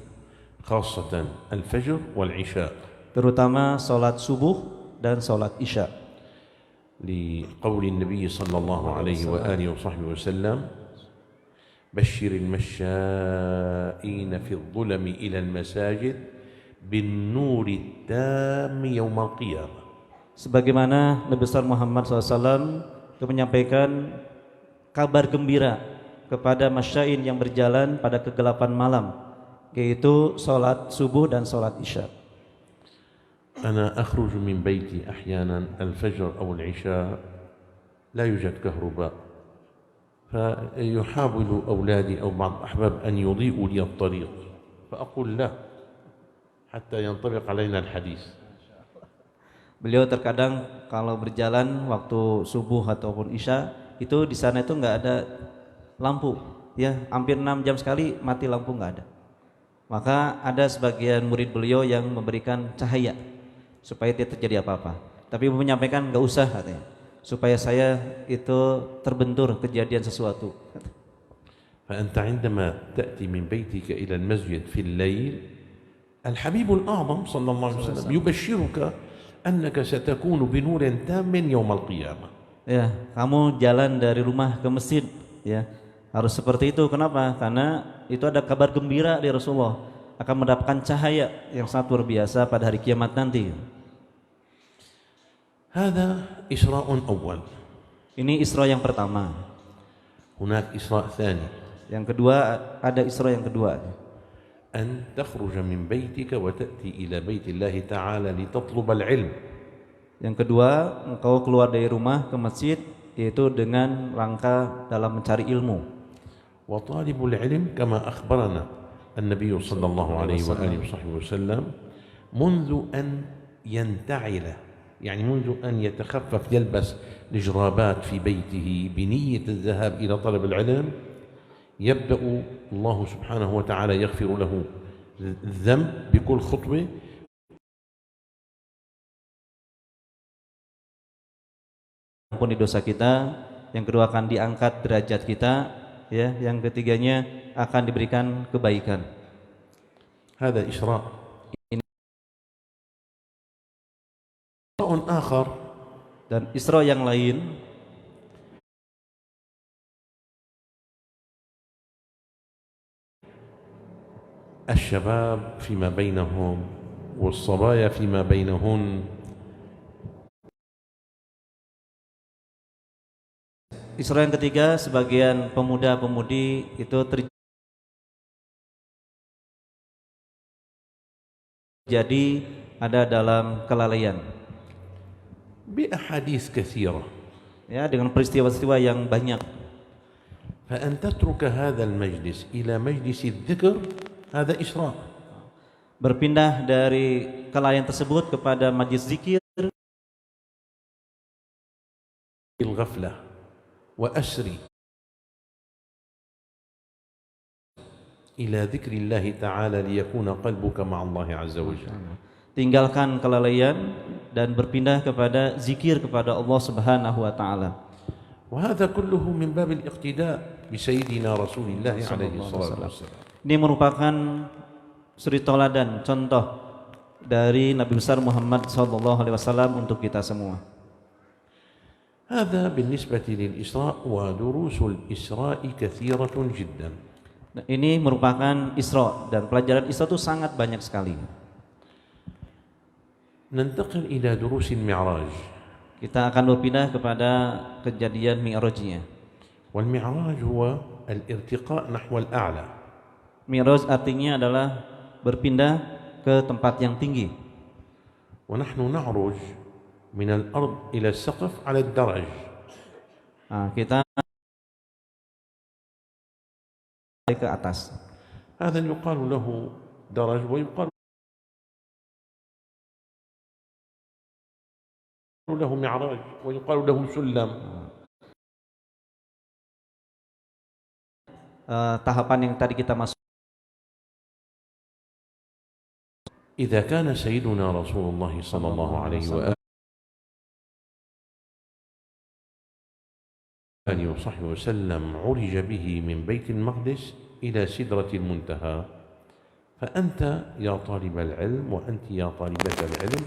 خاصة الفجر والعشاء. Terutama salat subuh dan salat isya. لقول النبي صلى الله عليه وآله وصحبه وسلم: بشر المشائين في الظلم إلى المساجد بالنور التام يوم القيامة. Sebagaimana Nabi besar Muhammad SAW itu menyampaikan kabar gembira kepada masyain yang berjalan pada kegelapan malam, yaitu salat subuh dan salat isya. أنا أخرج من بيتي أحيانا الفجر أو العشاء لا يوجد كهرباء، فيحاول أولادي أو بعض الأحباب أن يضيئوا لي الطريق، فأقول لا حتى ينطبق علينا الحديث. Beliau terkadang kalau berjalan waktu subuh ataupun isya itu di sana itu nggak ada lampu, ya hampir 6 jam sekali mati lampu nggak ada. Maka ada sebagian murid beliau yang memberikan cahaya supaya tidak terjadi apa-apa. Tapi menyampaikan nggak usah katanya, supaya saya itu terbentur kejadian sesuatu. فأنت عندما تأتي من بيتك إلى المسجد في الليل الحبيب الأعظم صلى الله عليه وسلم يبشرك أنك ستكون بنور تام يوم القيامة. Ya, kamu jalan dari rumah ke masjid, ya harus seperti itu. Kenapa? Karena itu ada kabar gembira dari Rasulullah akan mendapatkan cahaya yang sangat luar biasa pada hari kiamat nanti. هذا إسراء أول. Ini Isra yang pertama. هناك إسراء ثاني. Yang kedua, ada Isra yang kedua. أن تخرج من بيتك وتأتي إلى بيت الله تعالى لتطلب العلم. Yang kedua, engkau keluar dari rumah ke masjid, yaitu dengan rangka dalam mencari ilmu. وطالب العلم كما أخبرنا النبي صلى الله عليه وآله وصحبه وسلم منذ أن ينتعل، يعني منذ أن يتخفف يلبس الجرابات في بيته بنية الذهاب إلى طلب العلم يبدأ الله سبحانه وتعالى يغفر له الذنب بكل خطوة. Ampuni dosa kita. Yang kedua akan diangkat derajat kita, ya. Yang ketiganya akan diberikan kebaikan. هذا إسراء. إسراء آخر. Dan Isra yang lain, الشباب فيما بينهم والصبايا فيما بينهن. Isra yang ketiga, sebagian pemuda-pemudi itu terjadi ada dalam kelalaian. بأحاديث كثيرة. Ya, dengan peristiwa-peristiwa yang banyak. فأن تترك هذا المجلس إلى مجلس الذكر هذا إسراء. Berpindah dari kelalaian tersebut kepada majlis zikir, الغفلة وأسري إلى ذكر الله تعالى ليكون قلبك مع الله عز وجل. Tinggalkan kelalaian dan berpindah kepada zikir kepada Allah Subhanahu wa taala. وهذا كله من باب الاقتداء بسيدنا رسول الله عليه الصلاة والسلام. Ini merupakan suri toladan, contoh dari Nabi besar Muhammad SAW untuk kita semua. هذا بالنسبة للإسراء، ودروس الإسراء كثيرة جدا. Nah, ini merupakan Isra, dan pelajaran Isra itu sangat banyak sekali. ننتقل إلى دروس المعراج. Kita akan berpindah kepada kejadian Mi'rajnya. والمعراج هو الارتقاء نحو الأعلى. Mi'raj artinya adalah berpindah ke tempat yang tinggi. ونحن نعرج من الأرض إلى السقف على الدرج. Nah, kita ke atas. هذا يقال له درج ويقال له معراج ويقال له سلم. Tahapan yang tadi kita masuk. إذا كان سيدنا رسول الله صلى الله عليه وآله وصحبه وسلم عرج به من بيت المقدس إلى سدرة المنتهى، فأنت يا طالب العلم وأنت يا طالبة العلم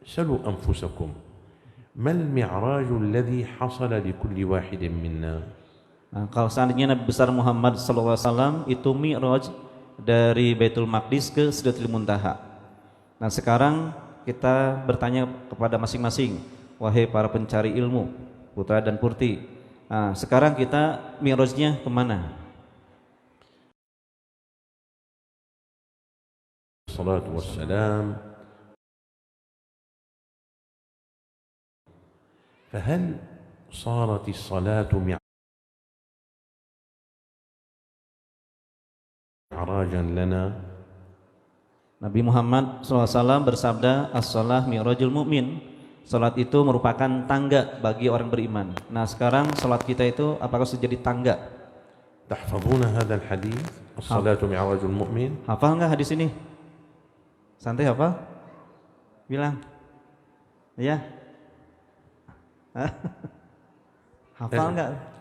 سلوا أنفسكم ما المعراج الذي حصل لكل واحد منا. Nah, kalau seandainya Nabi besar Muhammad SAW itu Mi'raj dari Baitul Maqdis ke Sidratul Muntaha. Nah, sekarang kita bertanya kepada masing-masing, wahai para pencari ilmu, putra dan putri. Nah, sekarang kita Mi'rajnya kemana? Salatu wassalam. فهل صارت الصلاة معراجا لنا؟ Nabi Muhammad SAW bersabda, as-salah mi'rajul mu'min. Salat itu merupakan tangga bagi orang beriman. Nah, sekarang salat kita itu apakah sudah jadi tangga? تحفظون هذا الحديث الصلاة معراج المؤمن؟ Hafal nggak hadis ini? Santai hafal? Bilang. Ya. Hafal nggak?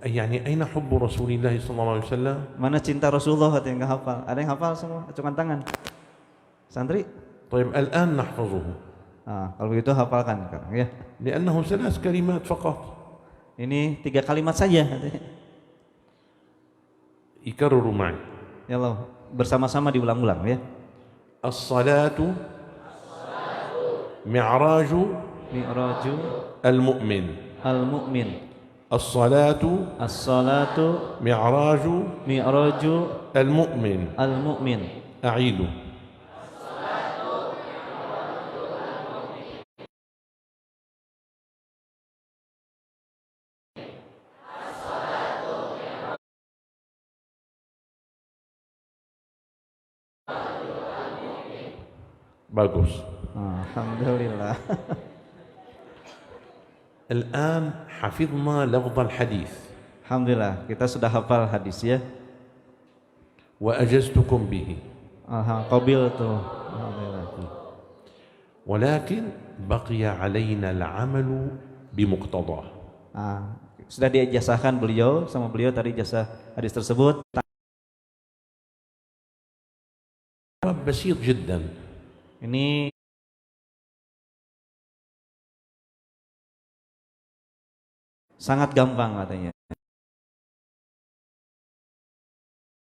يعني أين حب رسول الله صلى الله عليه وسلم؟ Mana cinta Rasulullah yang nggak hafal? Ada yang hafal semua? Acungkan tangan. Santri? طيب الآن نحفظه. Kalau begitu hafalkan sekarang ya. لأنه 3 كلمات فقط. Ini 3 kalimat saja. يكرروا معي. Ya Allah, bersama-sama diulang-ulang ya. الصلاة معراج Mi'raju المؤمن. al-mu'min. الصلاة As-salatu معراج mi'raju المؤمن. al-mu'min. أعيد. bagus. Alhamdulillah. الآن حفظنا لفظ الحديث. Alhamdulillah, kita sudah hafal hadis ya. وأجزتكم به. Qabil tuh. Alhamdulillah. ولكن بقي علينا العمل بمقتضاه. Sudah diijazahkan beliau sama beliau tadi ijazah hadis tersebut. بسيط جدا. Ini sangat gampang katanya.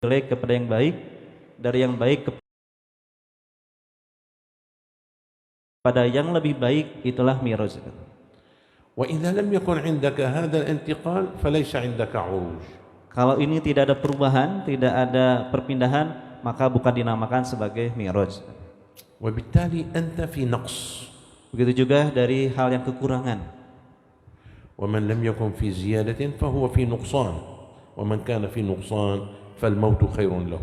Jelek kepada yang baik, dari yang baik kepada yang lebih baik, itulah mi'raj. وإذا لم يكن عندك هذا الانتقال فليس عندك عروج. Kalau ini tidak ada perubahan, tidak ada perpindahan, maka bukan dinamakan sebagai mi'raj. وبالتالي أنت في نقص. Begitu juga dari hal yang kekurangan. ومن لم يكن في زيادة فهو في نقصان، ومن كان في نقصان فالموت خير له.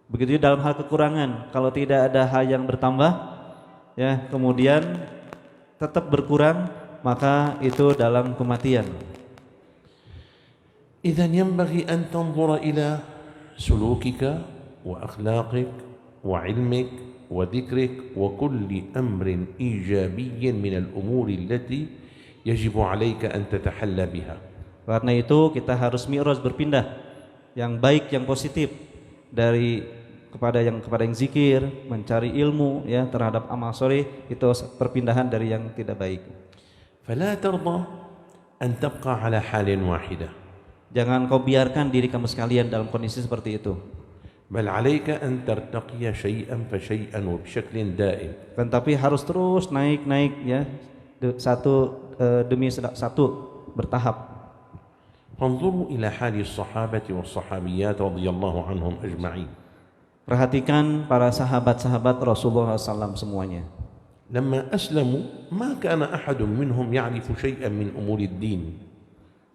Begitu juga dalam hal kekurangan, kalau tidak ada hal yang bertambah, ya kemudian tetap berkurang, maka itu dalam kematian. إذن ينبغي أن تنظر إلى سلوكك وأخلاقك وعلمك وذكرك وكل أمر إيجابي من الأمور التي يجب عليك أن تتحلى بها. Karena itu kita harus mi'raj, berpindah yang baik, yang positif dari kepada yang zikir, mencari ilmu ya terhadap amal soleh, itu perpindahan dari yang tidak baik. فلا ترضى أن تبقى على حال واحدة. Jangan kau biarkan diri kamu sekalian dalam kondisi seperti itu. بل عليك أن ترتقي شيئا فشيئا وبشكل دائم. Kan tapi harus terus naik ya, satu demi satu bertahap. فانظروا إلى حال الصحابة والصحابيات رضي الله عنهم أجمعين. Perhatikan para sahabat-sahabat Rasulullah SAW semuanya. لما أسلموا ما كان أحد منهم يعرف شيئا من أمور الدين.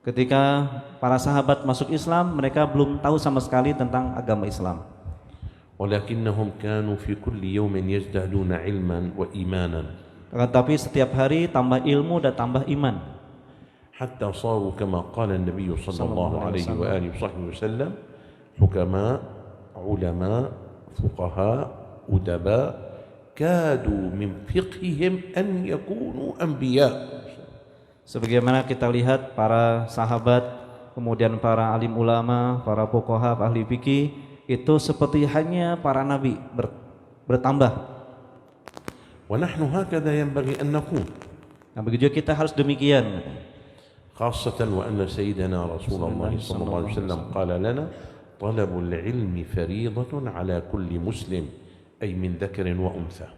Ketika para sahabat masuk Islam, mereka belum tahu sama sekali tentang agama Islam. ولكنهم كانوا في كل يوم يزدادون علما وإيمانا. Tetapi setiap hari tambah ilmu dan tambah iman. حتى صاروا كما قال النبي صلى الله عليه وآله وصحبه وسلم حكماء علماء فقهاء أدباء كادوا من فقههم أن يكونوا أنبياء. Sebagaimana kita lihat para sahabat, kemudian para alim ulama, para fuqaha, ahli fikih, itu seperti hanya para nabi bertambah. ونحن هكذا ينبغي أن نكون. Nah, begitu kita harus demikian. خاصة وأن سيدنا رسول الله صلى الله عليه وسلم قال لنا طلب العلم فريضة على كل مسلم أي من ذكر وأنثى.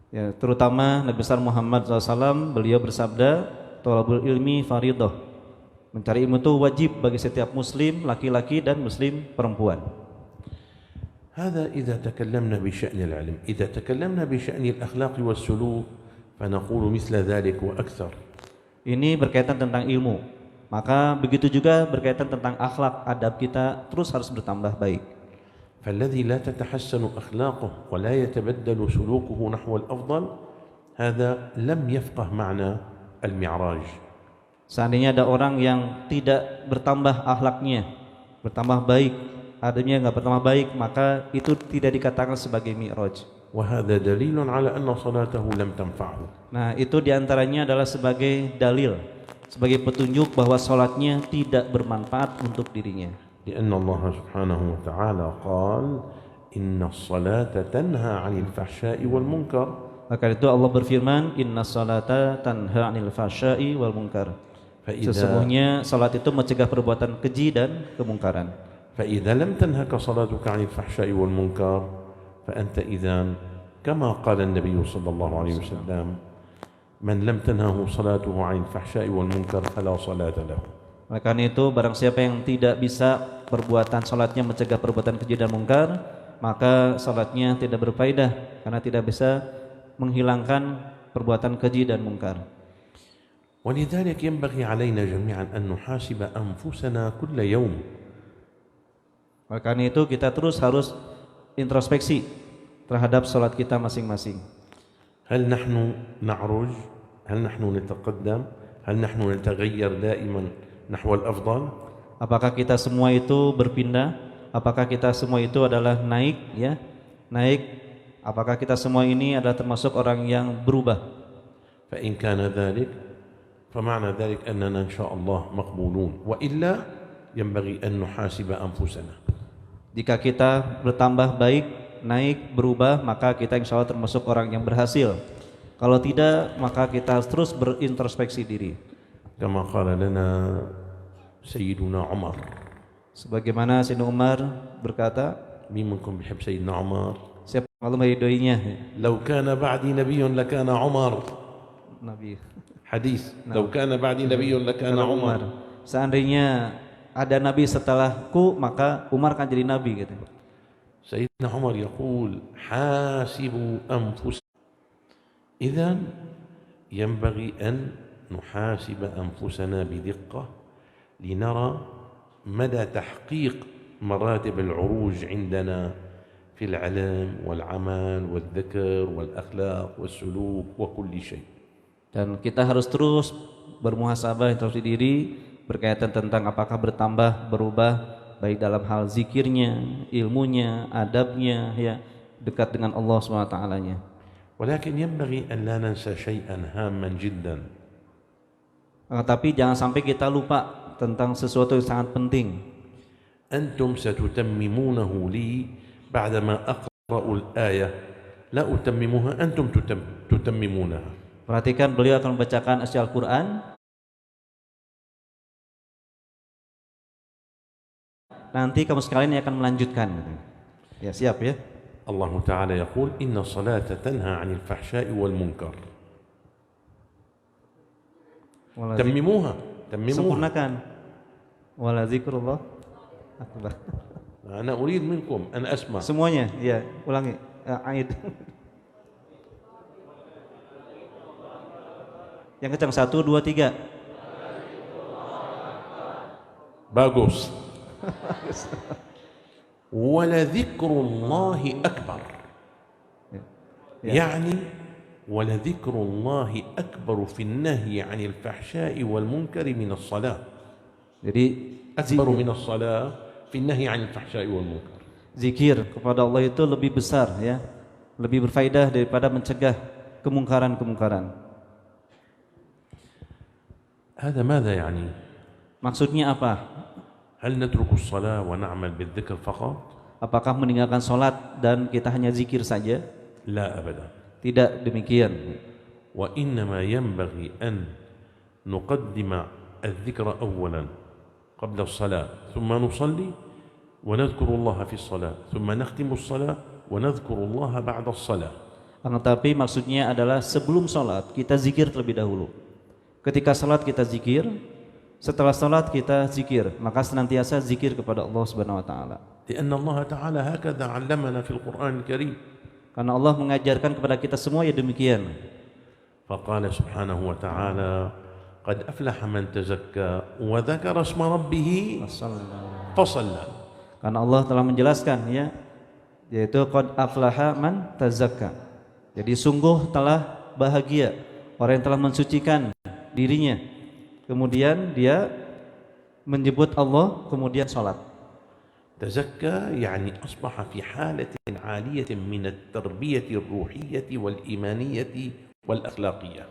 Ya, terutama Nabi besar Muhammad SAW, beliau bersabda, thalabul ilmi faridah. Mencari ilmu itu wajib bagi setiap muslim laki-laki dan muslim perempuan. هذا إذا تكلمنا بشأن العلم. إذا تكلمنا بشأن الأخلاق والسلوك فنقول مثل ذلك وأكثر. Ini berkaitan tentang ilmu. Maka begitu juga berkaitan tentang akhlak, adab kita terus harus bertambah baik. فالذي لا تتحسن أخلاقه ولا يتبدل سلوكه نحو الأفضل هذا لم يفقه معنى المعراج. Seandainya ada orang yang tidak bertambah akhlaknya, bertambah baik, adabnya nggak bertambah baik, maka itu tidak dikatakan sebagai mi'raj. وهذا دليل على أن صلاته لم تنفعه. Nah, itu diantaranya adalah sebagai dalil, sebagai petunjuk bahwa sholatnya tidak bermanfaat untuk dirinya. لأن الله سبحانه وتعالى قال إن الصلاة تنهى عن الفحشاء والمنكر. Maka itu Allah berfirman, Inna salata tanha 'anil fahsya'i wal munkar. Sesungguhnya salat itu mencegah perbuatan keji dan kemungkaran. فإذا لم تنهك صلاتك عن الفحشاء والمنكر فأنت إذن كما قال النبي صلى الله عليه وسلم من لم تنهه صلاته عن الفحشاء والمنكر فلا صلاة له. Maka itu barang siapa yang tidak bisa perbuatan salatnya mencegah perbuatan keji dan mungkar, maka salatnya tidak berfaedah karena tidak bisa menghilangkan perbuatan keji dan mungkar. ولذلك ينبغي علينا جميعا أن نحاسب أنفسنا كل يوم. Maka itu kita terus harus introspeksi terhadap salat kita masing-masing. هل نحن نعرج؟ هل نحن نتقدم؟ هل نحن نتغير دائما نحو الأفضل؟ Apakah kita semua itu berpindah? Apakah kita semua itu adalah naik ya? Naik. Apakah kita semua ini adalah termasuk orang yang berubah? فإن كان ذلك فمعنى ذلك أننا إن شاء الله مقبولون وإلا ينبغي أن نحاسب أنفسنا. Jika kita bertambah baik, naik, berubah, maka kita insya Allah termasuk orang yang berhasil. Kalau tidak, maka kita harus terus berintrospeksi diri. كما قال لنا سيدنا عمر. Sebagaimana Sayyidina Umar berkata, مين منكم بيحب سيدنا عمر؟ siapa yang Allah meridhoinya? لو كان بعدي نبي لكان عمر. Nabi. حديث لو كان بعدي نبي لكان عمر. Seandainya ada nabi setelahku, maka Umar kan jadi nabi gitu. سيدنا عمر يقول حاسبوا أنفسكم. إذن ينبغي أن نحاسب أنفسنا بدقة لنرى مدى تحقيق مراتب العروج عندنا في العلم والعمل والذكر والأخلاق والسلوك وكل شيء. Dan kita harus terus bermuhasabah introspeksi diri berkaitan tentang apakah bertambah, berubah baik dalam hal zikirnya, ilmunya, adabnya, ya, dekat dengan Allah SWT-nya. ولكن ينبغي أن لا ننسى شيئا هاما جدا. Tapi jangan sampai kita lupa tentang sesuatu yang sangat penting. أنتم ستتممونه لي بعدما أقرأ الآية، لا أتممها، أنتم تتممونها. Perhatikan, beliau akan membacakan isi Al-Quran. Nanti kamu sekalian yang akan melanjutkan. Ya, siap ya. الله تعالى يقول إن الصلاة تنهى عن الفحشاء والمنكر. تمموها Sempurnakan. Wala zikrullah akbar. أنا أريد منكم أن أسمع. Semuanya, ya, ulangi. Aid. Yang kencang, 1, 2, 3. باغوس. ولذكر الله أكبر. يعني ولذكر الله أكبر في النهي عن الفحشاء والمنكر من الصلاة. Jadi أكبر من الصلاة في النهي عن الفحشاء والمنكر. zikir kepada Allah itu lebih besar, ya, lebih berfaedah daripada mencegah kemungkaran-kemungkaran. هذا ماذا يعني؟ Maksudnya apa? هل نترك الصلاة ونعمل بالذكر فقط؟ Apakah meninggalkan sholat dan kita hanya zikir saja? لا أبدا. Tidak demikian. وإنما ينبغي أن نقدم الذكر أولا قبل الصلاة، ثم نصلي ونذكر الله في الصلاة، ثم نختم الصلاة ونذكر الله بعد الصلاة. Tetapi maksudnya adalah sebelum sholat kita zikir terlebih dahulu. Ketika sholat kita zikir, setelah sholat kita zikir, maka senantiasa zikir kepada Allah Subhanahu Wa Taala. لأن الله تعالى هكذا علمنا في القرآن الكريم. Karena Allah mengajarkan kepada kita semua ya demikian. فقال سبحانه وتعالى قد أفلح من تزكى وذكر اسم ربه فصلى. Karena Allah telah menjelaskan, ya, yaitu qad aflaha man tazakka. Jadi sungguh telah bahagia orang yang telah mensucikan dirinya, kemudian dia menyebut Allah, kemudian salat. تزكى يعني أصبح في حالة عالية من التربية الروحية والإيمانية والأخلاقية.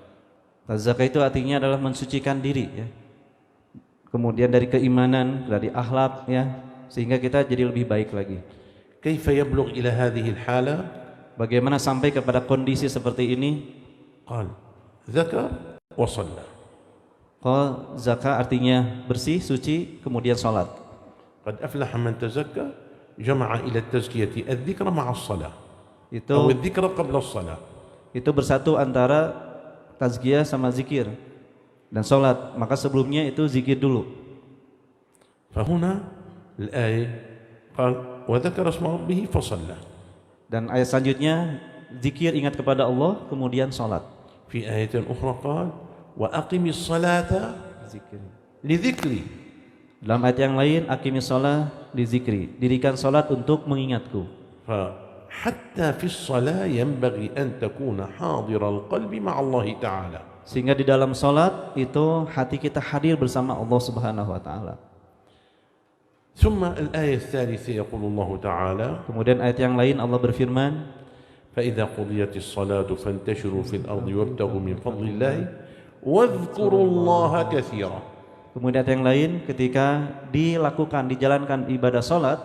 Tazakka itu artinya adalah mensucikan diri, ya. Kemudian dari keimanan, dari akhlak, ya, sehingga kita jadi lebih baik lagi. كيف يبلغ إلى هذه الحالة؟ Bagaimana sampai kepada kondisi seperti ini? قال ذكر وصلى. Qal zaka artinya bersih, suci, kemudian salat. قد أفلح من تزكى جمع إلى التزكية الذكر مع الصلاة Itu أو الذكر قبل الصلاة. itu bersatu antara tazkiyah sama zikir dan salat. Maka sebelumnya itu zikir dulu. فهنا الآية قال وذكر اسم ربه فصلى. Dan ayat selanjutnya zikir, ingat kepada Allah, kemudian salat. في آية أخرى قال وأقم الصلاة Zikir. لذكري. Dalam ayat yang lain, aqimis shalah li zikri, dirikan salat untuk mengingatku. فحتى في الصلاة ينبغي أن تكون حاضر القلب مع الله تعالى. Sehingga di dalam salat itu hati kita hadir bersama Allah Subhanahu wa taala. ثم الآية الثالثة يقول الله تعالى Kemudian ayat yang lain Allah berfirman, فإذا قضيت الصلاة فانتشروا في الأرض وابتغوا من فضل الله واذكروا الله كثيرا. kemudian ayat yang lain ketika dijalankan ibadah salat,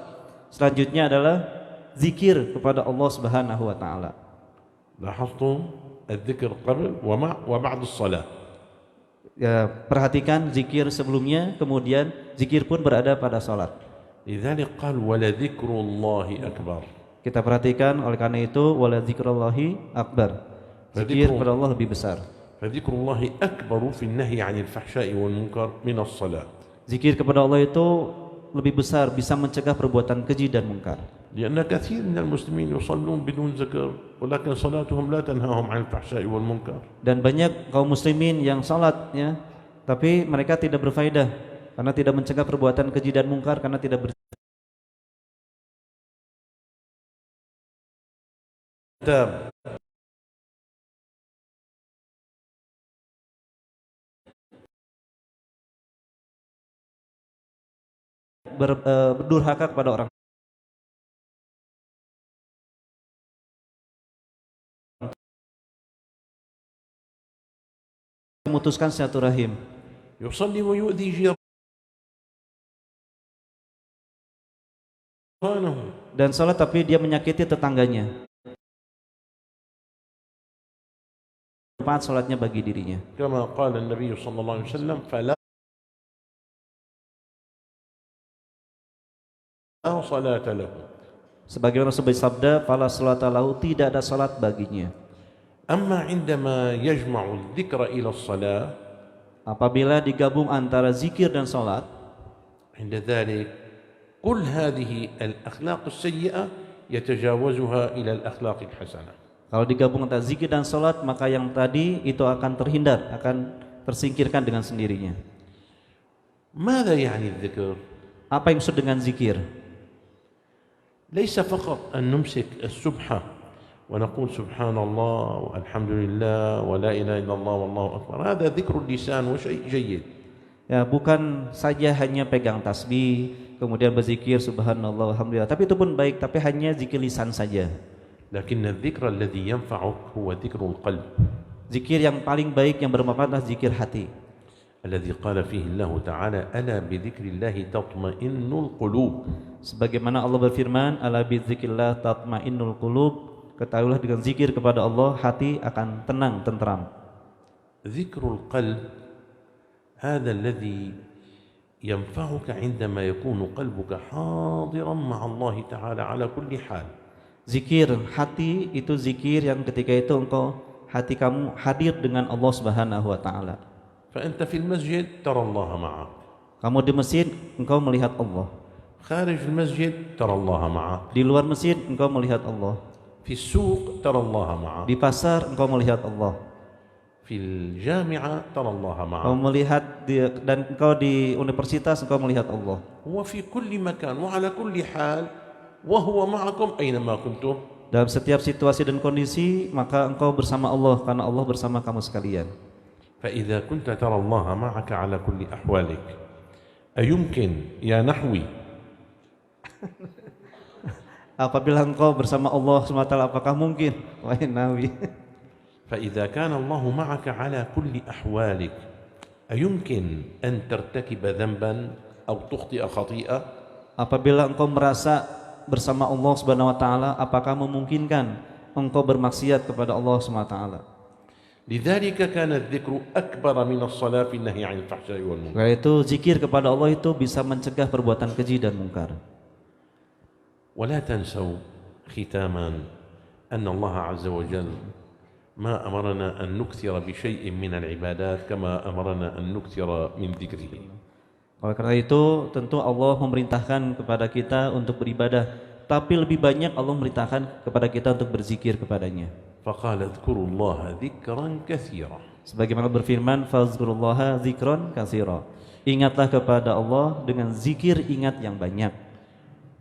selanjutnya adalah zikir kepada Allah Subhanahu wa taala. لاحظتم الذكر قبل وبعد الصلاة. Ya, perhatikan zikir sebelumnya, kemudian zikir pun berada pada salat. لذلك قال ولذكر الله أكبر. Kita perhatikan, oleh karena itu wala dzikrullahi akbar. Zikir kepada Allah lebih besar. فذكر الله أكبر في النهي عن الفحشاء والمنكر من الصلاة. Zikir kepada Allah itu lebih besar, bisa mencegah perbuatan keji dan mungkar. لأن كثير من المسلمين يصلون بدون ذكر ولكن صلاتهم لا تنهاهم عن الفحشاء والمنكر. Dan banyak kaum muslimin yang salat, ya, tapi mereka tidak berfaedah karena tidak mencegah perbuatan keji dan mungkar, karena tidak berdurhaka kepada orang, memutuskan silaturahim. يصلي ويؤذي جيرانه. Dan salat tapi dia menyakiti tetangganya. Manfaat salatnya bagi dirinya. كما قال النبي صلى الله عليه وسلم فلا صلاة له. Sebagaimana sebagai sabda, fala salata lahu, tidak ada salat baginya. أما عندما يجمع الذكر إلى الصلاة Apabila digabung antara zikir dan salat, عند ذلك كل هذه الأخلاق السيئة يتجاوزها إلى الأخلاق الحسنة. kalau digabung antara zikir dan salat, maka yang tadi itu akan terhindar, akan tersingkirkan dengan sendirinya. ماذا يعني الذكر؟ Apa yang maksud dengan zikir? ليس فقط أن نمسك السبحة ونقول سبحان الله والحمد لله ولا إله إلا الله والله أكبر، هذا ذكر اللسان وشيء جيد. Ya, bukan saja hanya pegang tasbih, kemudian berzikir subhanallah alhamdulillah, tapi itu pun baik, tapi hanya zikir lisan saja. لكن الذكر الذي ينفعك هو ذكر القلب. Zikir yang paling baik, yang bermanfaat adalah zikir hati. الذي قال فيه الله تعالى ألا بذكر الله تطمئن القلوب. Sebagaimana Allah berfirman, ala bidzikrillah tatmainnul qulub, ketahuilah dengan zikir kepada Allah hati akan tenang, tentram. ذكر القلب هذا الذي ينفعك عندما يكون قلبك حاضرا مع الله تعالى على كل حال. Zikir hati itu zikir yang ketika itu engkau, hati kamu hadir dengan Allah Subhanahu wa taala. فأنت في المسجد ترى الله معك. Kamu di masjid engkau melihat Allah. خارج المسجد ترى الله معك. Di luar masjid engkau melihat Allah. في السوق ترى الله معك. Di pasar engkau melihat Allah. في الجامعة ترى الله معك. Engkau melihat dan engkau di universitas engkau melihat Allah. هو في كل مكان وعلى كل حال وهو معكم أينما كنتم. Dalam setiap situasi dan kondisi maka engkau bersama Allah, karena Allah bersama kamu sekalian. فإذا كنت ترى الله معك على كل أحوالك أيمكن يا نحوي Apabila engkau bersama Allah SWT, apakah mungkin? Wahai Nabi. فإذا كان الله معك على كل أحوالك أيمكن أن ترتكب ذنبا أو تخطئ خطيئة؟ Apabila engkau merasa bersama Allah Subhanahu wa taala, apakah memungkinkan engkau bermaksiat kepada Allah Subhanahu wa taala? لذلك كان الذكر أكبر من الصلاة في النهي عن الفحشاء والمنكر. Karena itu zikir kepada Allah itu bisa mencegah perbuatan keji dan mungkar. ولا تنسوا ختاما أن الله عز وجل ما أمرنا أن نكثر بشيء من العبادات كما أمرنا أن نكثر من ذكره. Oleh karena itu tentu Allah memerintahkan kepada kita untuk beribadah, tapi lebih banyak Allah memerintahkan kepada kita untuk berzikir kepadanya. فقال اذكروا الله ذكرا كثيرا. Sebagaimana berfirman, fazkurullaha dzikran katsira. Ingatlah kepada Allah dengan zikir ingat yang banyak.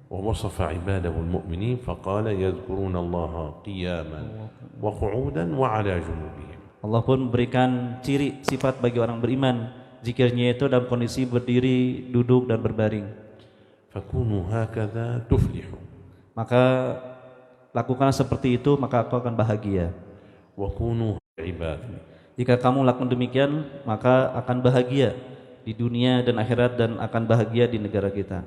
ووصف عباده المؤمنين فقال يذكرون الله قياما وقعودا وعلى جنوبهم. Allah pun memberikan ciri sifat bagi orang beriman, zikirnya itu dalam kondisi berdiri, duduk dan berbaring. فكونوا هكذا تفلحوا. Maka lakukanlah seperti itu, maka kau akan bahagia. وكونوا عباد. Jika kamu lakukan demikian, maka akan bahagia di dunia dan akhirat, dan akan bahagia di negara kita.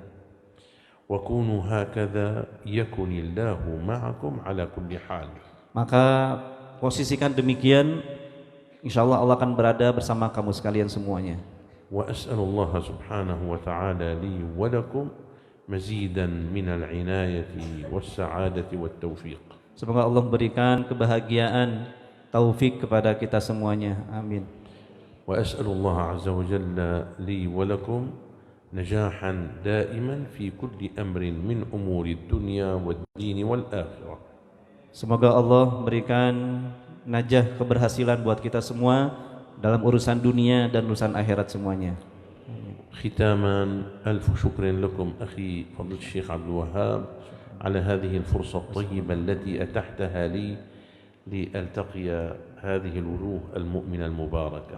وكونوا هكذا يكن الله معكم على كل حال. Maka posisikan demikian, insya Allah Allah akan berada bersama kamu sekalian semuanya. وأسأل الله سبحانه وتعالى لي ولكم مزيدا من العناية والسعادة والتوفيق. Semoga Allah memberikan kebahagiaan, taufik kepada kita semuanya. Amin. وأسأل الله عز وجل لي ولكم نجاحا دائما في كل أمر من أمور الدنيا والدين والآخرة. Semoga Allah memberikan najah, keberhasilan buat kita semua dalam urusan dunia dan urusan akhirat semuanya. ختاما ألف شكر لكم أخي فضيلة الشيخ عبد الوهاب على هذه الفرصة الطيبة التي أتحتها لي لألتقي هذه الوجوه المؤمنة المباركة.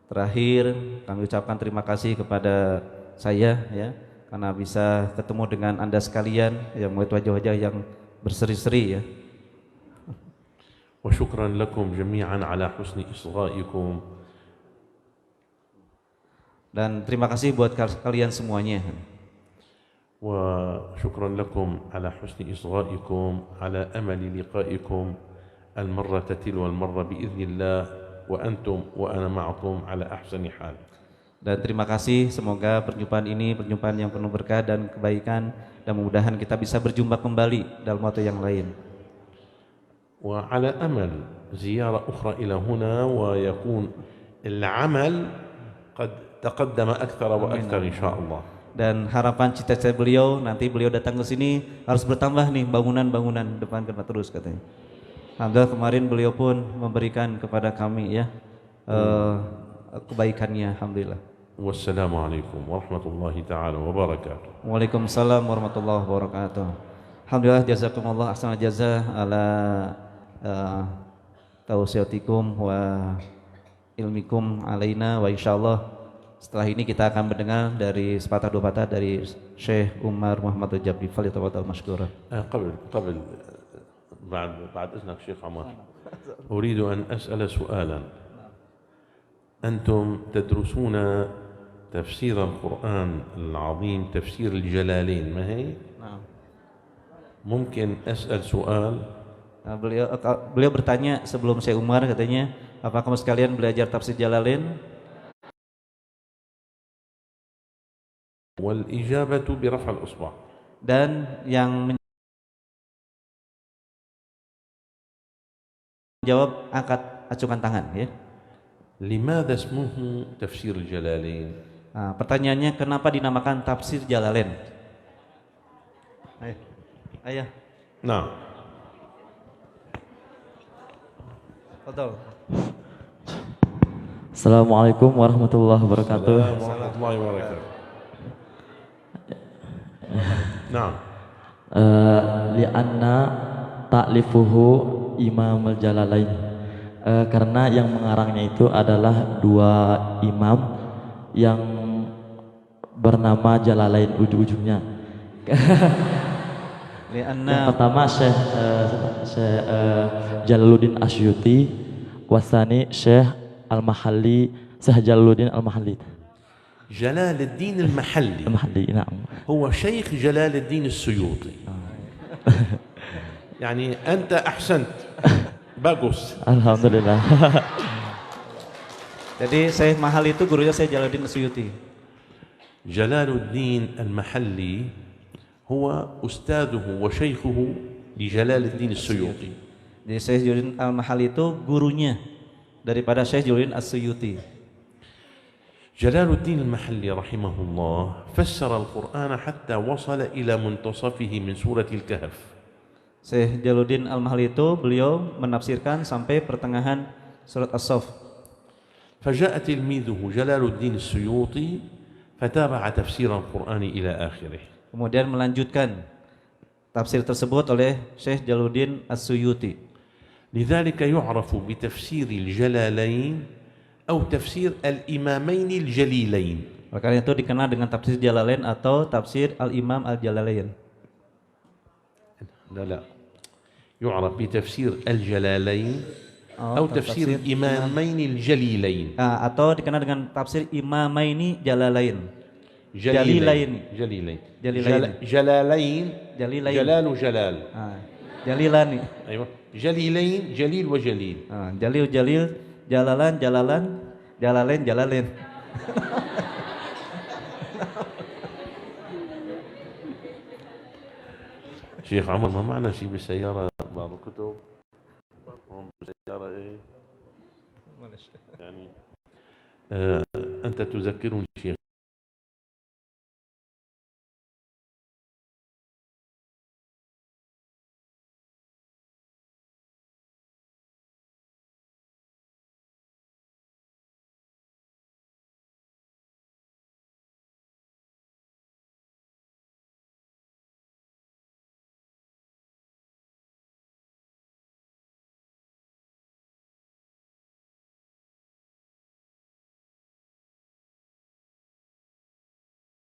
Terakhir kami ucapkan terima kasih kepada saya, ya, karena bisa ketemu dengan Anda sekalian yang melihat wajah-wajah yang berseri-seri ya. وشكرا لكم جميعا على حسن إصغائكم. Dan terima kasih buat kalian semuanya. وشكرا لكم على حسن إصغائكم على أمل لقائكم المرة تلو المرة بإذن الله وأنتم وأنا معكم على أحسن حال. Dan terima kasih, semoga perjumpaan ini perjumpaan yang penuh berkah dan kebaikan, dan mudah-mudahan kita bisa berjumpa kembali dalam waktu yang lain. وعلى أمل زيارة أخرى إلى هنا ويكون العمل قد تقدم أكثر وأكثر إن شاء الله. Dan harapan cita-cita beliau nanti beliau datang ke sini harus bertambah nih, bangunan-bangunan depan kena terus katanya. Alhamdulillah kemarin beliau pun memberikan kepada kami ya kebaikannya, alhamdulillah. Wassalamualaikum warahmatullahi taala wabarakatuh. Waalaikumsalam warahmatullahi wabarakatuh. Alhamdulillah, jazakumullah ahsanal jazaa ala tausiatikum wa ilmikum alaina, wa insyaallah setelah ini kita akan mendengar dari sepatah dua patah dari Syekh Umar Muhammad Rajab. Falyatafaddal mashkura. قبل بعد إذنك شيخ عمر، أريد أن أسأل سؤالا. أنتم تدرسون تفسير القرآن العظيم، تفسير الجلالين، ما هي؟ Nah. ممكن أسأل سؤال؟ Nah, beliau bertanya sebelum Syekh Umar, katanya, apakah kamu sekalian belajar tafsir Jalalain? والإجابة برفع الإصبع. Dan yang menjawab angkat acungkan tangan ya. لماذا اسمه تفسير الجلالين؟ Nah, pertanyaannya, kenapa dinamakan tafsir Jalalain? Ayah. نعم. Betul. Assalamualaikum warahmatullahi wabarakatuh. ورحمة الله وبركاته. نعم. Li'anna ta'lifuhu Imam al-Jalalain. Karena yang mengarangnya itu adalah dua imam yang bernama Jalalain ujung-ujungnya. Yang pertama Syekh Jalaluddin Asyuti, wasani Syekh Al-Mahalli, Syekh Jalaluddin Al-Mahalli. جلال الدين المحلي نعم. هو شيخ جلال الدين السيوطي. يعني أنت أحسنت، bagus. Alhamdulillah. Jadi Syekh Mahal itu gurunya Syekh Jalaluddin Asyuti. جلال الدين المحلي هو أستاذه وشيخه لجلال الدين السيوطي. Jadi Syekh Jalaluddin Al-Mahal itu gurunya daripada Syekh Jalaluddin Asyuti. جلال الدين المحلي رحمه الله فسر القرآن حتى وصل إلى منتصفه من سورة الكهف. Syekh Jalaluddin Al-Mahal itu beliau menafsirkan sampai pertengahan surat As-Saff. فجاء تلميذه جلال الدين السيوطي فتابع تفسير القرآن إلى آخره. Kemudian melanjutkan tafsir tersebut oleh Syekh Jalaluddin As-Suyuti. لذلك يعرف بتفسير الجلالين أو تفسير الإمامين الجليلين. Makanya itu dikenal dengan tafsir Jalalain atau tafsir Al-Imam Al-Jalalain. لا يعرف بتفسير الجلالين أو تفسير الإمامين الجليلين. Atau dikenal dengan tafsir Imamaini Jalalain. جليلين. Jalilain. جلالين. جلال وجلال. Jalilani. أيوة. جليلين جليل وجليل. Jalil, Jalalan, Jalalain, Jalalain. شيخ عمر ما معنا شيء بالسيارة بعض الكتب بالسيارة ايه يعني أنت تذكرني شيخ